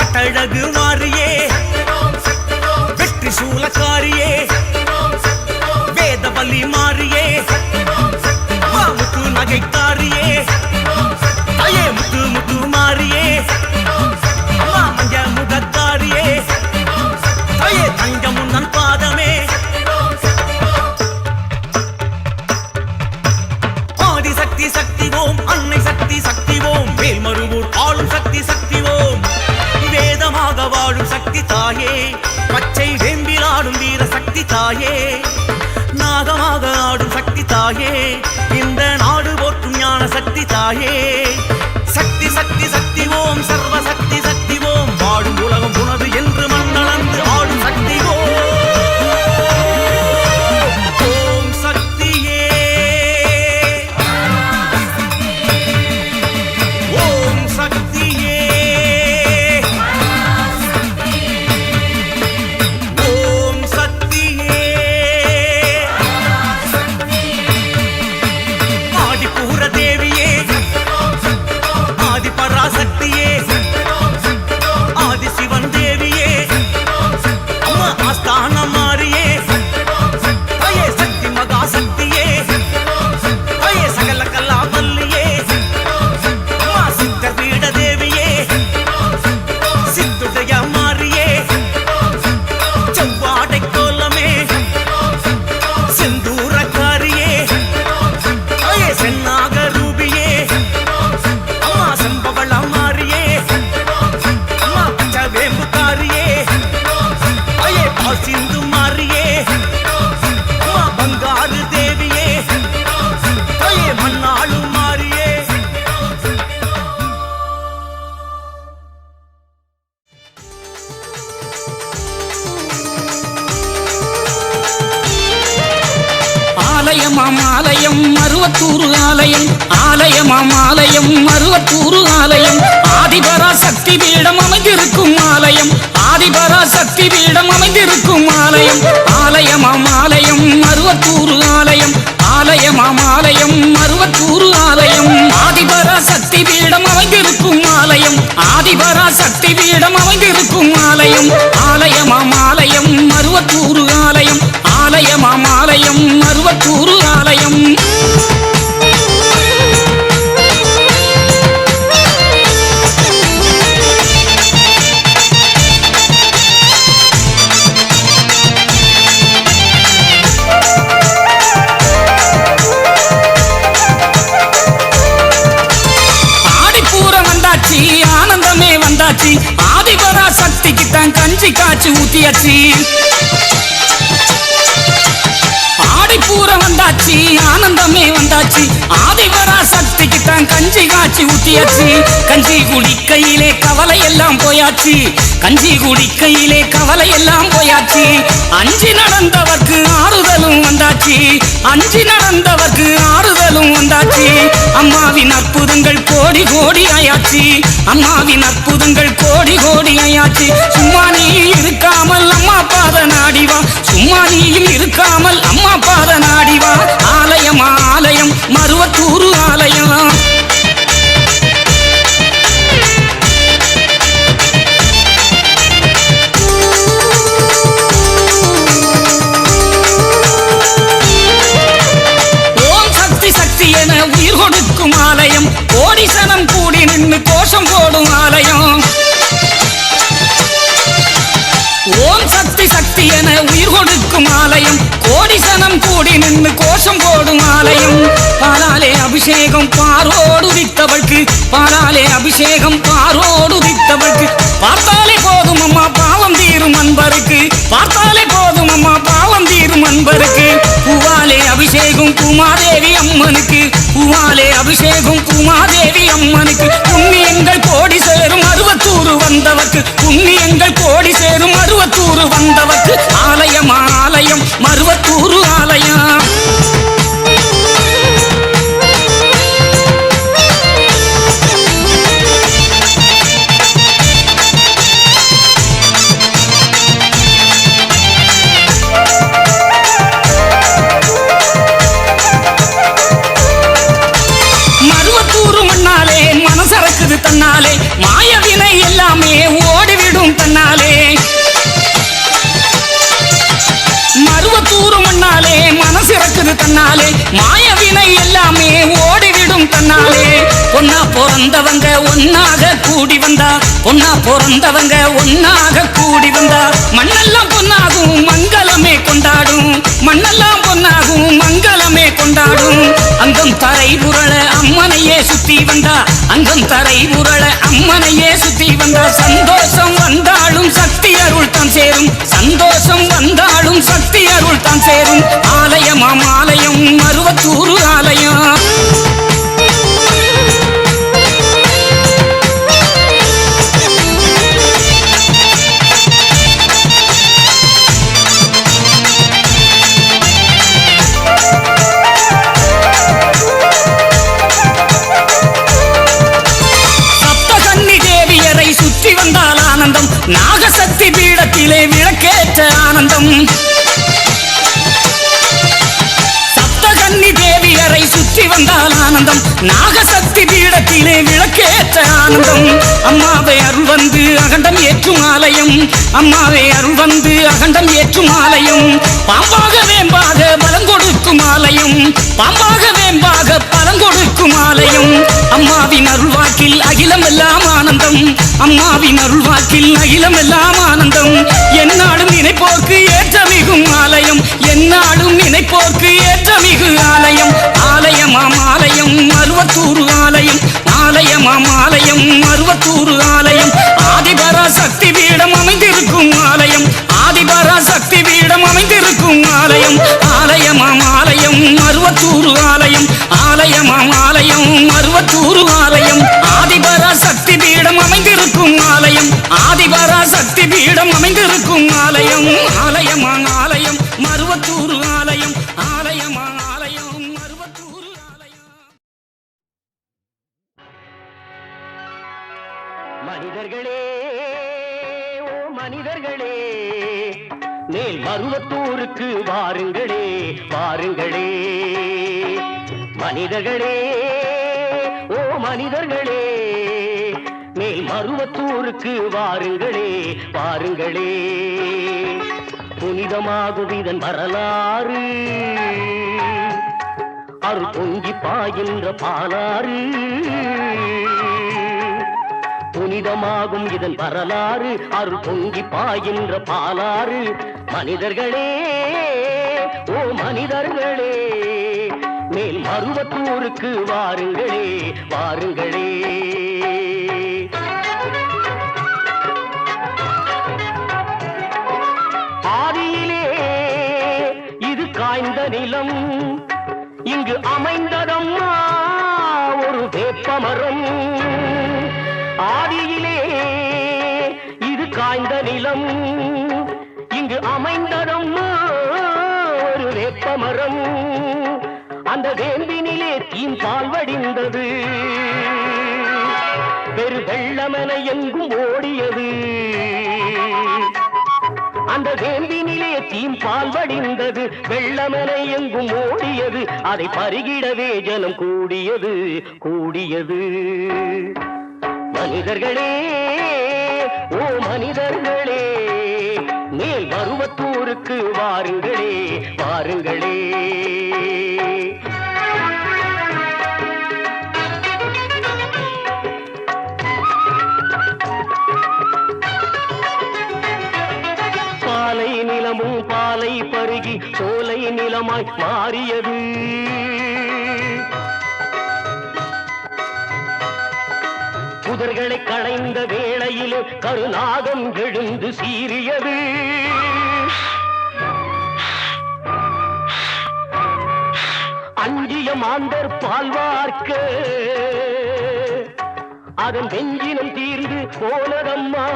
கட்டழகு மாறியே வெற்றி சூலக்காரியே வேதவல்லி மாறியே முத்து நகைக்காரியே ஐயே முத்து முத்து மாறியே அம்மா மஞ்ச முகக்காரியே ஐயே தங்க முன்னன் பாதமே ஆதி சக்தி சக்தி ஓம் அன்னை சக்தி சக்தி ஓம் மேல்மருவூர் ஆளும் சக்தி சக்தி ஓம் வேதமாக வாழும் சக்தி தாயே பச்சை வேம்பில் ஆடும் வீர சக்தி தாயே நாகமாக ஆடும் சக்தி தாயே இந்த நாடு போற்றும் ஞான சக்தி தாயே சக்தி சக்தி சக்தி ஓம் சர்வ சக்தி சக்தி ஓம் வாழும் உலகம் உணவு என்று மண்ணளந்து ஆடும் சக்தி ஓம் சக்தியே ஓம் சக்தியே ஓம் சக்தியே ஆதிபூர தேவியே ஆதி பராசக்தியே ஆதி சிவன் தேவியே அம்மா ஆஸ்தான மாறியே ஐயே சக்தி மகா சக்தியே ஐயே சகல கலாவல்லியே அம்மா சித்த பீட தேவியே சித்துடைய மாறியே செவ்வாடை கோலமே செந்தூரக்காரியே ஐயே சென்னாக ரூபியே அம்மா செம்பவள மாறியே அம்மா பச்சை வேம்புக்காரியே ஐயே பால் சிந்து மாறியே அம்மா பங்காரு தேவியே ஐயே மண்ணாளு மாறியே ஆலயமாம் ஆலயம் மருவத்தூர் ஆலயம் ஆலயமாம் ஆலயம் மருவத்தூர் ஆலயம் ஆதிபரா சக்தி பீடம் அமைந்திருக்கும் ஆலயம் ஆதிபரா சக்தி பீடம் அமைந்திருக்கும் ஆலயம் ஆலயமாம் ஆலயம் மருவத்தூர் ஆலயம் ஆலயமாம் ஆலயம் மருவத்தூர் ஆலயம் ஆதிபரா சக்தி பீடம் அமைந்திருக்கும் ஆலயம் ஆதிபரா சக்தி பீடம் அமைந்திருக்கும் ஆலயம் ஆலயமாம் ஆலயம் மருவத்தூர் ஆலயம் ஆலயமாம் ஆலயம் மருவத்தூர் ஆலயம் ஆடிப்பூரம் வந்தாச்சு ஆனந்தமே வந்தாச்சு ஆதிபரா சக்திக்கு தான் கஞ்சி காய்ச்சி ஊத்தியாச்சு ஆடிப்பூரம் வந்தாச்சு ஆனந்தமே வந்தாச்சு ஆதிபரா சக்திக்கு தான் கஞ்சி காய்ச்சி ஊத்தியாச்சு கஞ்சி குடிக்கையிலே கவலை எல்லாம் போயாச்சு கஞ்சி குடிக்கையிலே கவலை எல்லாம் போயாச்சு அஞ்சி நடந்தவர்க்கு ஆறுதலும் வந்தாச்சு அஞ்சி நடந்தவர்க்கு ஆறுதலும் வந்தாச்சு அம்மாவின் அற்புதங்கள் கோடி கோடி ஆயாச்சு அம்மாவின் அற்புதங்கள் கோடி கோடி ஆயாச்சு சும்மா நீ இருக்காமல் அம்மா பாத நாடிவா சும்மா நீயும் இருக்காமல் அம்மா பாத நாடிவா ஆலயம் ஆலயம் மருவத்தூர் ஆலயம் ஓம் சக்தி சக்தி என உயிர் கொடுக்கும் ஆலயம் கோடி சனம் கூடி நின்று கோஷம் போடும் ஆலயம் ஓம் சக்தி சக்தி என உயிர் கொடுக்கும் ஆலயம் கோடி சனம் கூடி நின்று கோஷம் போடும் ஆலயம் பாலாலே அபிஷேகம் பாரோடு வித்தவர்க்கு பாலாலே அபிஷேகம் பாரோடு வித்தவர்க்கு பார்த்தாலே போதும் அம்மா பாவம் தீரும் அன்பருக்கு பார்த்தாலே போதும் அம்மா பாவம் தீரும் அன்பருக்கு பூவாலே அபிஷேகம் பூமாதேவி அம்மனுக்கு பூவாலே அபிஷேகம் பூமாதேவி அம்மனுக்கு புண்ணியங்கள் கோடி சேரும் அருவத்தூர் வந்தவர்க்கு புண்ணியங்கள் கோடி சேரும் அருவத்தூர் வந்தவர்க்கு ஆலயம் ஆலயம் மருவத்தூர் ஆலயம் தன்னாலே மாயவினை எல்லாமே ஓடிவிடும் தன்னாலே மருவத்தூரு மண்ணாலே மனசிறக்குது தன்னாலே மாயவினை எல்லாமே ஓடிவிடும் தன்னாலே பொன்னா பிறந்தவங்க ஒன்னாக கூடி வந்தா பொன்னா பிறந்தவங்க ஒன்னாக கூடி வந்தா மண்ணெல்லாம் பொன்னாகும் மங்களமே கொண்டாடும் மண்ணெல்லாம் பொன்னாகும் மங்களமே கொண்டாடும் அங்கம் தரை புரள அம்மனையே சுத்தி வந்தா அங்கம் தரை புரள அம்மனையே சுத்தி வந்தா சந்தோஷம் வந்தாலும் சக்தி அருள் தான் சேரும் சந்தோஷம் வந்தாலும் சக்தி அருள் தான் சேரும் ஆலயமாம் ஆலயம் மருவத்தூர் ஆலயம் நாகசக்தி பீடத்திலே விளக்கேற்ற ஆனந்தம் சப்தகன்னி தேவியரை சுற்றி வந்தால் ஆனந்தம் நாகசக்தி பீடத்திலே விளக்கேற்ற ஆனந்தம் அம்மாவை அருள் வந்து அகண்டம் ஏற்றும் ஆலயம் அம்மாவை அருள் வந்து அகண்டம் ஏற்றும் ஆலயம் பாம்பாக வேம்பாக பலம் கொடுக்கும் ஆலயம் பாம்பாக வேம்பாக பலம் கொடுக்கும் ஆலயம் அம்மாவின் அருள்வாக்கில் அகிலம் எல்லாம் ஆனந்தம் அம்மாவின் அருள்வாக்கில் அகிலம் எல்லாம் ஆனந்தம் என்னாலும் நினைப்போர்க்கு ஏற்றமிகும் ஆலயம் என்னாலும் நினைப்போர்க்கு ஏற்றமிகு ஆலயம் ஆலயமாம் ஆலயம் மருவத்தூர் ஆலயம் ஆலயமாம் ஆலயம் மருவத்தூர் ஆலயம் ஆதிபரா சக்தி பீடம் அமைந்திருக்கும் ஆலயம் ஆதிபரா சக்தி பீடம் அமைந்திருக்கும் ஆலயம் ஆலயமாம் ஆலயம் மருவத்தூர் ஆலயம் ஆலயமாம் ஆலயம் மருவத்தூர் ஆலயம் ஆதிபரா சக்தி பீடம் அமைந்திருக்கும் ஆலயம் ஆதிபரா சக்தி பீடம் அமைந்திருக்கும் ஆலயம் ஆலயமாம் ஆலயம் மருவத்தூர் ஆலயம் ஆலயமாம் ஆலயம் மருவத்தூர் ஆலயம் மனிதர்களே ஓ மனிதர்களே மேல் மருவத்தூருக்கு வாருங்களே வாருங்களே மனிதர்களே ஓ மனிதர்களே மேல் மருவத்தூருக்கு வாருங்களே வாருங்களே புனிதமாகும் இதன் வரலாறு அருள் பொங்கி பாய்கின்ற பாலாறு புனிதமாகும் இதன் வரலாறு அருள் பொங்கி பாய்கின்ற பாலாறு மனிதர்களே ஓ மனிதர்களே மேல் மருவத்தூருக்கு வாருங்களே வாருங்களே ஆதியிலே இது காய்ந்த நிலம் இங்கு அமைந்ததம்மா ஒரு வேப்பமரம் ஆதியிலே இது காய்ந்த நிலம் இங்கு அமைந்ததம்மா ஒரு வேப்பமரம் அந்த வேம்பினிலே தீம்பால் வடிந்தது பெரு வெள்ளமென எங்கும் ஓடியது அந்த வேம்பினிலே தீம்பால் வடிந்தது வெள்ளமென எங்கும் ஓடியது அதை பருகிடவே ஜனம் கூடியது கூடியது மனிதர்களே ஓ மனிதர்களே மேல் மருவத்தூருக்கு வாருங்களே வாருங்களே தெய்வமாய் மாறியது. புதர்களை களைந்த வேளையிலே கருநாகம் எழுந்து சீறியது. அஞ்சிய மாந்தர் பால்வார்க்க அதன் வெஞ்சினம் தீர்ந்து போனதம்மா.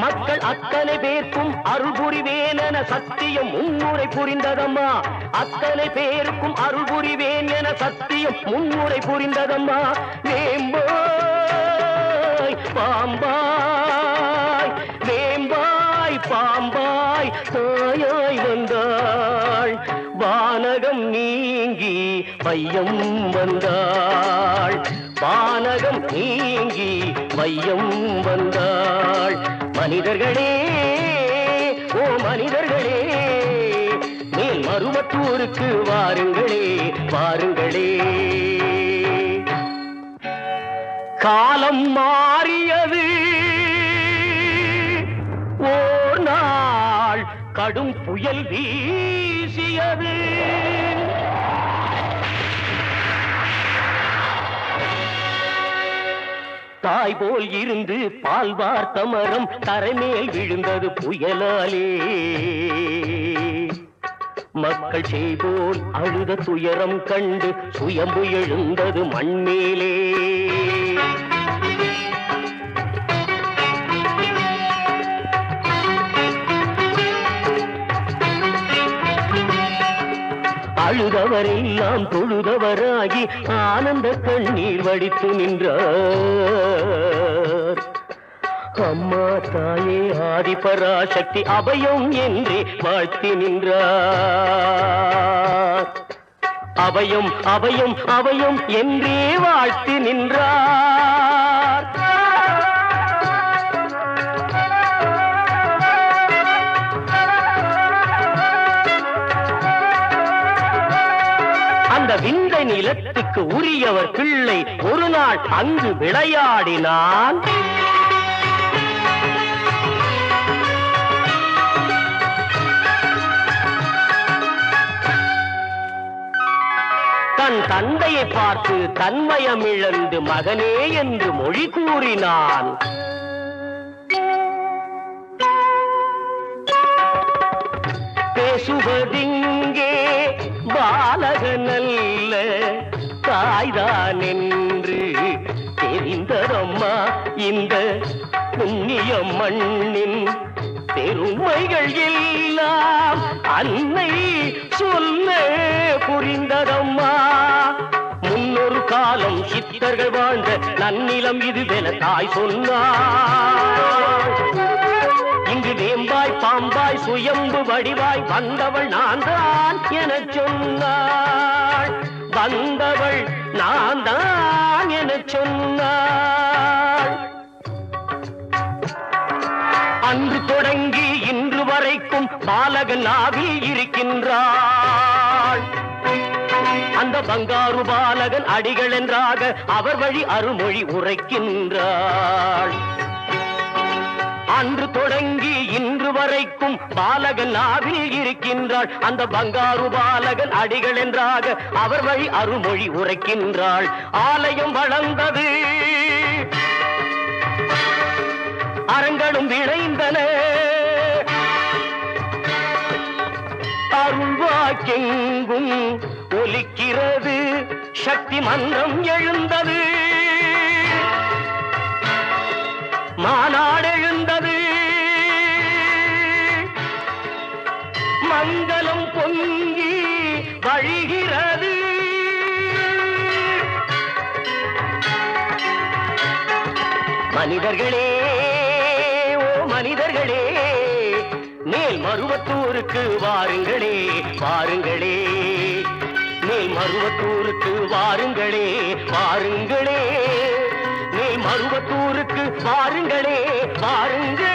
மக்கள் அத்தனை பேருக்கும் அருள் புரிவேன் என சத்தியம் முன்னுரை புரிந்ததம்மா. அத்தனை பேருக்கும் அருள் புரிவேன் என சத்தியம் முன்னுரை புரிந்ததம்மா. வேம்பாய் பாம்பாய் வேம்பாய் பாம்பாய் தாயாய் வந்தாள். வானகம் நீங்கி வையம் வந்தாள். வானகம் நீங்கி வையம் வந்தாள். மனிதர்களே ஓ மனிதர்களே, மேல் மருவத்தூருக்கு வாருங்களே வாருங்களே. காலம் மாறியது. ஓர் நாள் கடும் புயல் வீசியது. தாய் போல் இருந்து பால் வார்த்த மரம் தரைமேல் விழுந்தது புயலாலே. மக்கள் செய்போல் அழுத துயரம் கண்டு சுயம்பு எழுந்தது மண்மேலே. அழுதவரெல்லாம் தொழுதவராகி ஆனந்த கண்ணீர் வடித்து நின்றார். அம்மா தாயே ஆதிபராசக்தி அபயம் என்றே வாழ்த்தி நின்றார். அபயம் அபயம் அபயம் என்றே வாழ்த்தி நின்றார். அந்த விந்தை நிலத்துக்கு உரியவர் பிள்ளை ஒரு நாள் அங்கு விளையாடினான். தன் தந்தையை பார்த்து தன்மயமிழந்து மகனே என்று மொழி கூறினான். பேசுவதிங்கே பாலகனல்ல தாய்தான் என்று தெரிந்ததம்மா. இந்த புண்ணிய மண்ணின் பெருமைகள் எல்லாம் அன்னை சொல்ல புரிந்ததம்மா. முன்னொரு காலம் சித்தர்கள் வாழ்ந்த நன்னிலம் இதுவென தாய் சொன்னாள். இங்கு வேம்பாய் பாம்பாய் சுயம்பு வடிவாய் வந்தவள் நான் தான் என சொன்னாள். வந்தவள் நான் தான் என சொன்னாள். அன்று தொடங்கி இன்று வரைக்கும் பாலகன் ஆவில் இருக்கின்றாள். அந்த பங்காரு பாலகன் அடிகள் என்றாக அவர் வழி அருமொழி உரைக்கின்றாள். அன்று தொடங்கி இன்று வரைக்கும் பாலகன் ஆவில் இருக்கின்றாள். அந்த பங்காரு பாலகன் அடிகள் என்றாக அவர் வழி அருமொழி உரைக்கின்றாள். ஆலயம் வளர்ந்தது, அரங்களும் விளைந்தன, அருள்வாக்கெங்கும் ஒலிக்கிறது, சக்தி மன்றம் எழுந்தது, மாநாடு எழுந்தது, மங்களம் பொங்கி வழிகிறது. மனிதர்களே ஓ மனிதர்களே, மேல் மருவத்தூருக்கு வாருங்களே வாருங்களே, மேல் மருவத்தூருக்கு வாருங்களே வாருங்களே, மேல் மருவத்தூருக்கு வாருங்களே வாருங்களே.